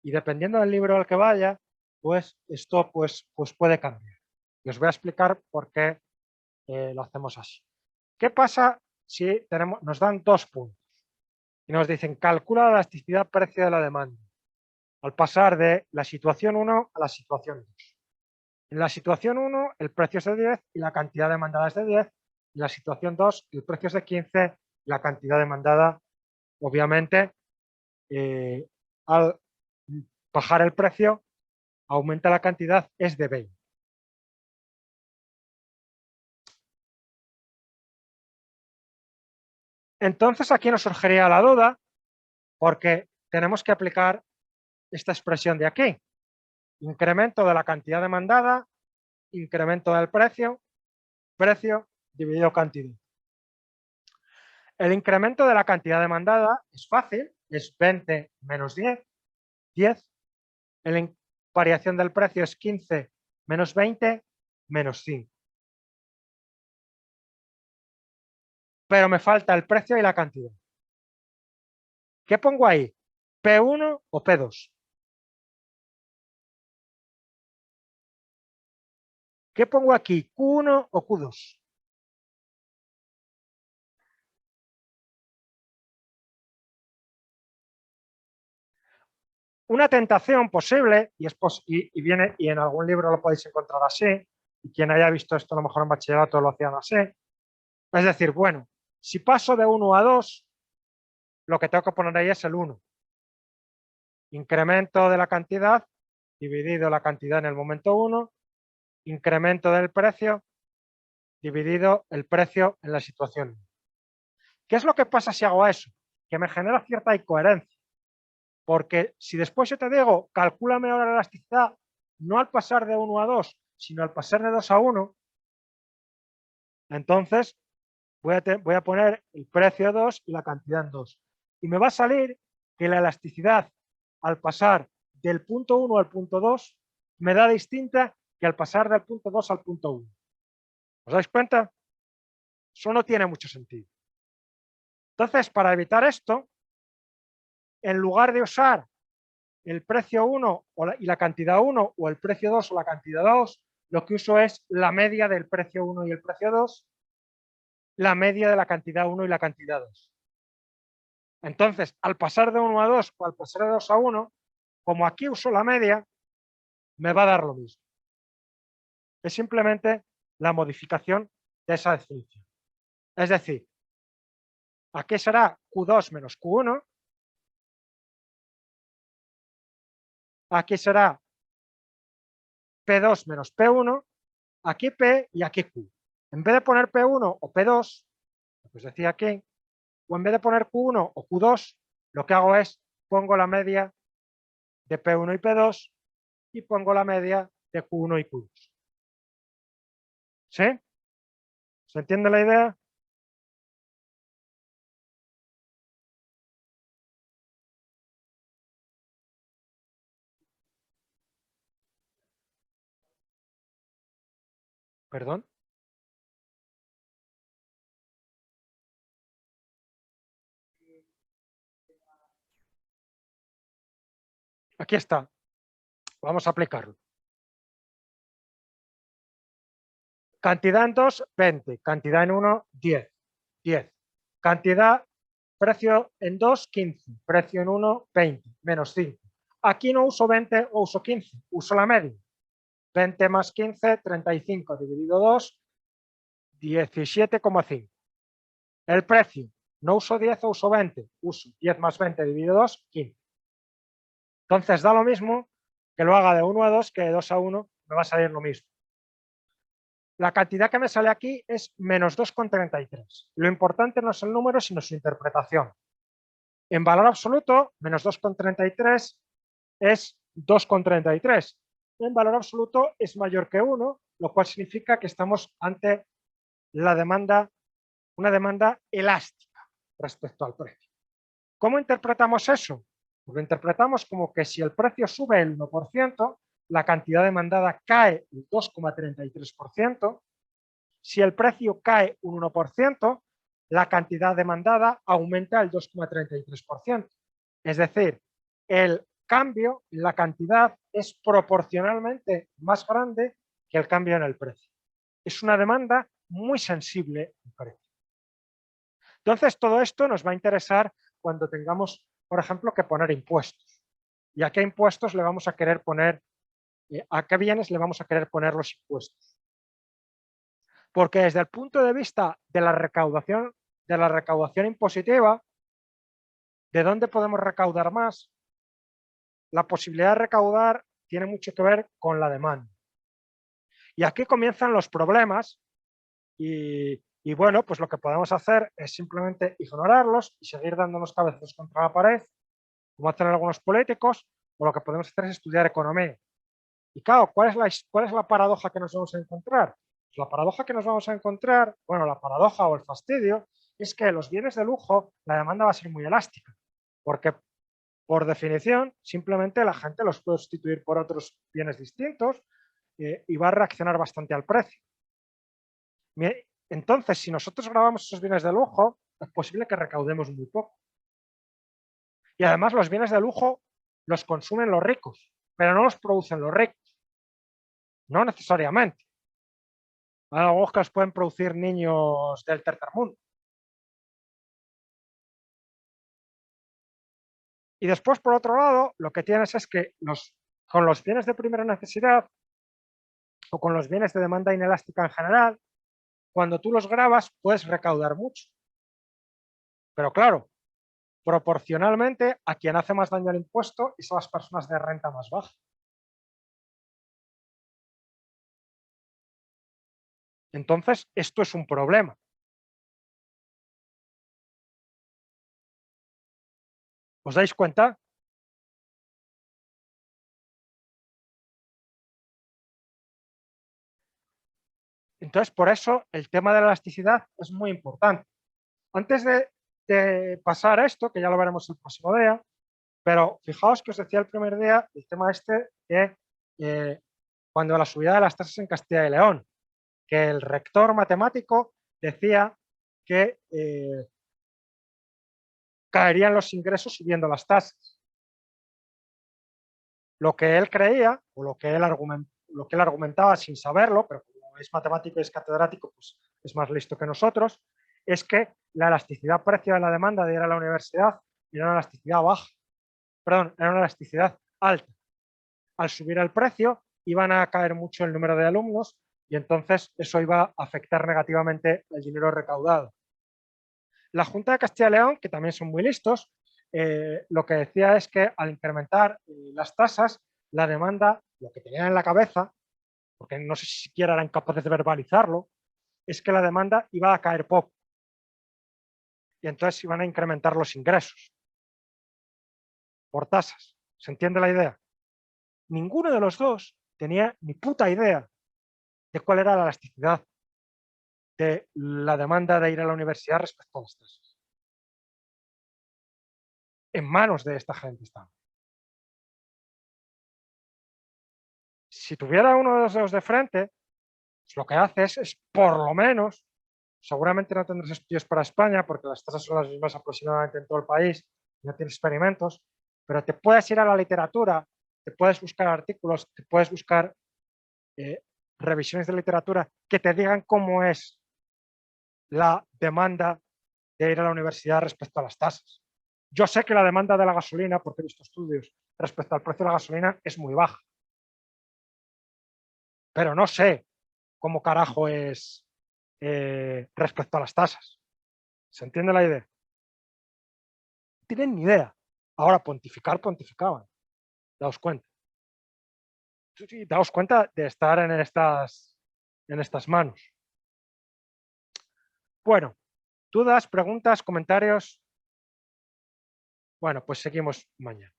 S1: y dependiendo del libro al que vaya, pues esto pues puede cambiar. Y os voy a explicar por qué lo hacemos así. ¿Qué pasa si nos dan 2 puntos y nos dicen calcula la elasticidad precio de la demanda al pasar de la situación 1 a la situación 2? En la situación 1 el precio es de 10 y la cantidad demandada es de 10. En la situación 2 el precio es de 15 y la cantidad demandada, obviamente, al bajar el precio, aumenta la cantidad, es de 20. Entonces aquí nos surgiría la duda porque tenemos que aplicar esta expresión de aquí. Incremento de la cantidad demandada, incremento del precio, precio dividido cantidad. El incremento de la cantidad demandada es fácil, es 20 menos 10, 10. La variación del precio es 15 menos 20 menos 5. Pero me falta el precio y la cantidad. ¿Qué pongo ahí? ¿P1 o P2? ¿Qué pongo aquí? ¿Q1 o Q2? Una tentación posible, y viene, y en algún libro lo podéis encontrar así, y quien haya visto esto a lo mejor en bachillerato lo hacían así, es decir, bueno, si paso de 1 a 2, lo que tengo que poner ahí es el 1. Incremento de la cantidad dividido la cantidad en el momento 1, incremento del precio dividido el precio en la situación 1. ¿Qué es lo que pasa si hago eso? Que me genera cierta incoherencia. Porque si después yo te digo, calcúlame ahora la elasticidad, no al pasar de 1 a 2, sino al pasar de 2 a 1, entonces voy a poner el precio 2 y la cantidad en 2. Y me va a salir que la elasticidad al pasar del punto 1 al punto 2 me da distinta que al pasar del punto 2 al punto 1. ¿Os dais cuenta? Eso no tiene mucho sentido. Entonces, para evitar esto, en lugar de usar el precio 1 y la cantidad 1 o el precio 2 o la cantidad 2, lo que uso es la media del precio 1 y el precio 2, la media de la cantidad 1 y la cantidad 2. Entonces, al pasar de 1 a 2 o al pasar de 2 a 1, como aquí uso la media, me va a dar lo mismo. Es simplemente la modificación de esa definición. Es decir, aquí será Q2 menos Q1, aquí será P2 menos P1, aquí P y aquí Q. En vez de poner P1 o P2, lo que os decía aquí, o en vez de poner Q1 o Q2, lo que hago es pongo la media de P1 y P2 y pongo la media de Q1 y Q2. ¿Sí? ¿Se entiende la idea? Perdón. Aquí está. Vamos a aplicarlo. Cantidad en 2, 20. Cantidad en 1, 10. 10. Cantidad, precio en 2, 15. Precio en 1, 20. Menos 5. Aquí no uso 20 o uso 15. Uso la media. 20 más 15, 35 dividido 2, 17,5. El precio, no uso 10 o uso 20. Uso 10 más 20 dividido 2, 15. Entonces da lo mismo que lo haga de 1 a 2 que de 2 a 1. Me va a salir lo mismo. La cantidad que me sale aquí es menos 2,33. Lo importante no es el número, sino su interpretación. En valor absoluto, menos 2,33 es 2,33. En valor absoluto es mayor que 1, lo cual significa que estamos ante la demanda, una demanda elástica respecto al precio. ¿Cómo interpretamos eso? Pues lo interpretamos como que si el precio sube el 1%, la cantidad demandada cae el 2,33%. Si el precio cae un 1%, la cantidad demandada aumenta el 2,33%. Es decir, el cambio en la cantidad es proporcionalmente más grande que el cambio en el precio. Es una demanda muy sensible al precio. Entonces, todo esto nos va a interesar cuando tengamos, por ejemplo, que poner impuestos. ¿Y a qué impuestos le vamos a querer poner, a qué bienes le vamos a querer poner los impuestos? Porque desde el punto de vista de la recaudación impositiva, ¿de dónde podemos recaudar más? La posibilidad de recaudar tiene mucho que ver con la demanda. Y aquí comienzan los problemas y bueno, pues lo que podemos hacer es simplemente ignorarlos y seguir dándonos cabezas contra la pared, como hacen algunos políticos, o lo que podemos hacer es estudiar economía. Y claro, ¿cuál es la paradoja que nos vamos a encontrar? Pues la paradoja que nos vamos a encontrar, bueno, la paradoja o el fastidio, es que los bienes de lujo, la demanda va a ser muy elástica, porque por definición, simplemente la gente los puede sustituir por otros bienes distintos y va a reaccionar bastante al precio. Entonces, si nosotros grabamos esos bienes de lujo, es posible que recaudemos muy poco. Y además los bienes de lujo los consumen los ricos, pero no los producen los ricos. No necesariamente. Hay algunos que los pueden producir niños del tercer mundo. Y después, por otro lado, lo que tienes es que con los bienes de primera necesidad o con los bienes de demanda inelástica en general, cuando tú los grabas puedes recaudar mucho. Pero claro, proporcionalmente a quien hace más daño al impuesto es a las personas de renta más baja. Entonces, esto es un problema. ¿Os dais cuenta? Entonces, por eso el tema de la elasticidad es muy importante. Antes de pasar a esto, que ya lo veremos el próximo día, pero fijaos que os decía el primer día el tema este de cuando la subida de las tasas en Castilla y León, que el rector matemático decía que caerían los ingresos subiendo las tasas. lo que él creía o lo que él argumentaba sin saberlo, pero como es matemático y es catedrático, pues es más listo que nosotros, es que la elasticidad precio de la demanda de ir a la universidad era una elasticidad baja, perdón, era una elasticidad alta. Al subir el precio iban a caer mucho el número de alumnos y entonces eso iba a afectar negativamente el dinero recaudado. La Junta de Castilla y León, que también son muy listos, lo que decía es que al incrementar las tasas, la demanda, lo que tenían en la cabeza, porque no sé si siquiera eran capaces de verbalizarlo, es que la demanda iba a caer poco. Y entonces iban a incrementar los ingresos por tasas. ¿Se entiende la idea? Ninguno de los dos tenía ni puta idea de cuál era la elasticidad de la demanda de ir a la universidad respecto a las tasas. En manos de esta gente están. Si tuviera uno de los dos de frente, pues lo que hace es, por lo menos, seguramente no tendrás estudios para España, porque las tasas son las mismas aproximadamente en todo el país, no tienes experimentos, pero te puedes ir a la literatura, te puedes buscar artículos, te puedes buscar revisiones de literatura que te digan cómo es la demanda de ir a la universidad respecto a las tasas. Yo sé que la demanda de la gasolina, porque he visto estudios respecto al precio de la gasolina, es muy baja. Pero no sé cómo carajo es respecto a las tasas. ¿Se entiende la idea? No tienen ni idea. Ahora, pontificaban. Daos cuenta. Sí, daos cuenta de estar en estas manos. Bueno, dudas, preguntas, comentarios. Bueno, pues seguimos mañana.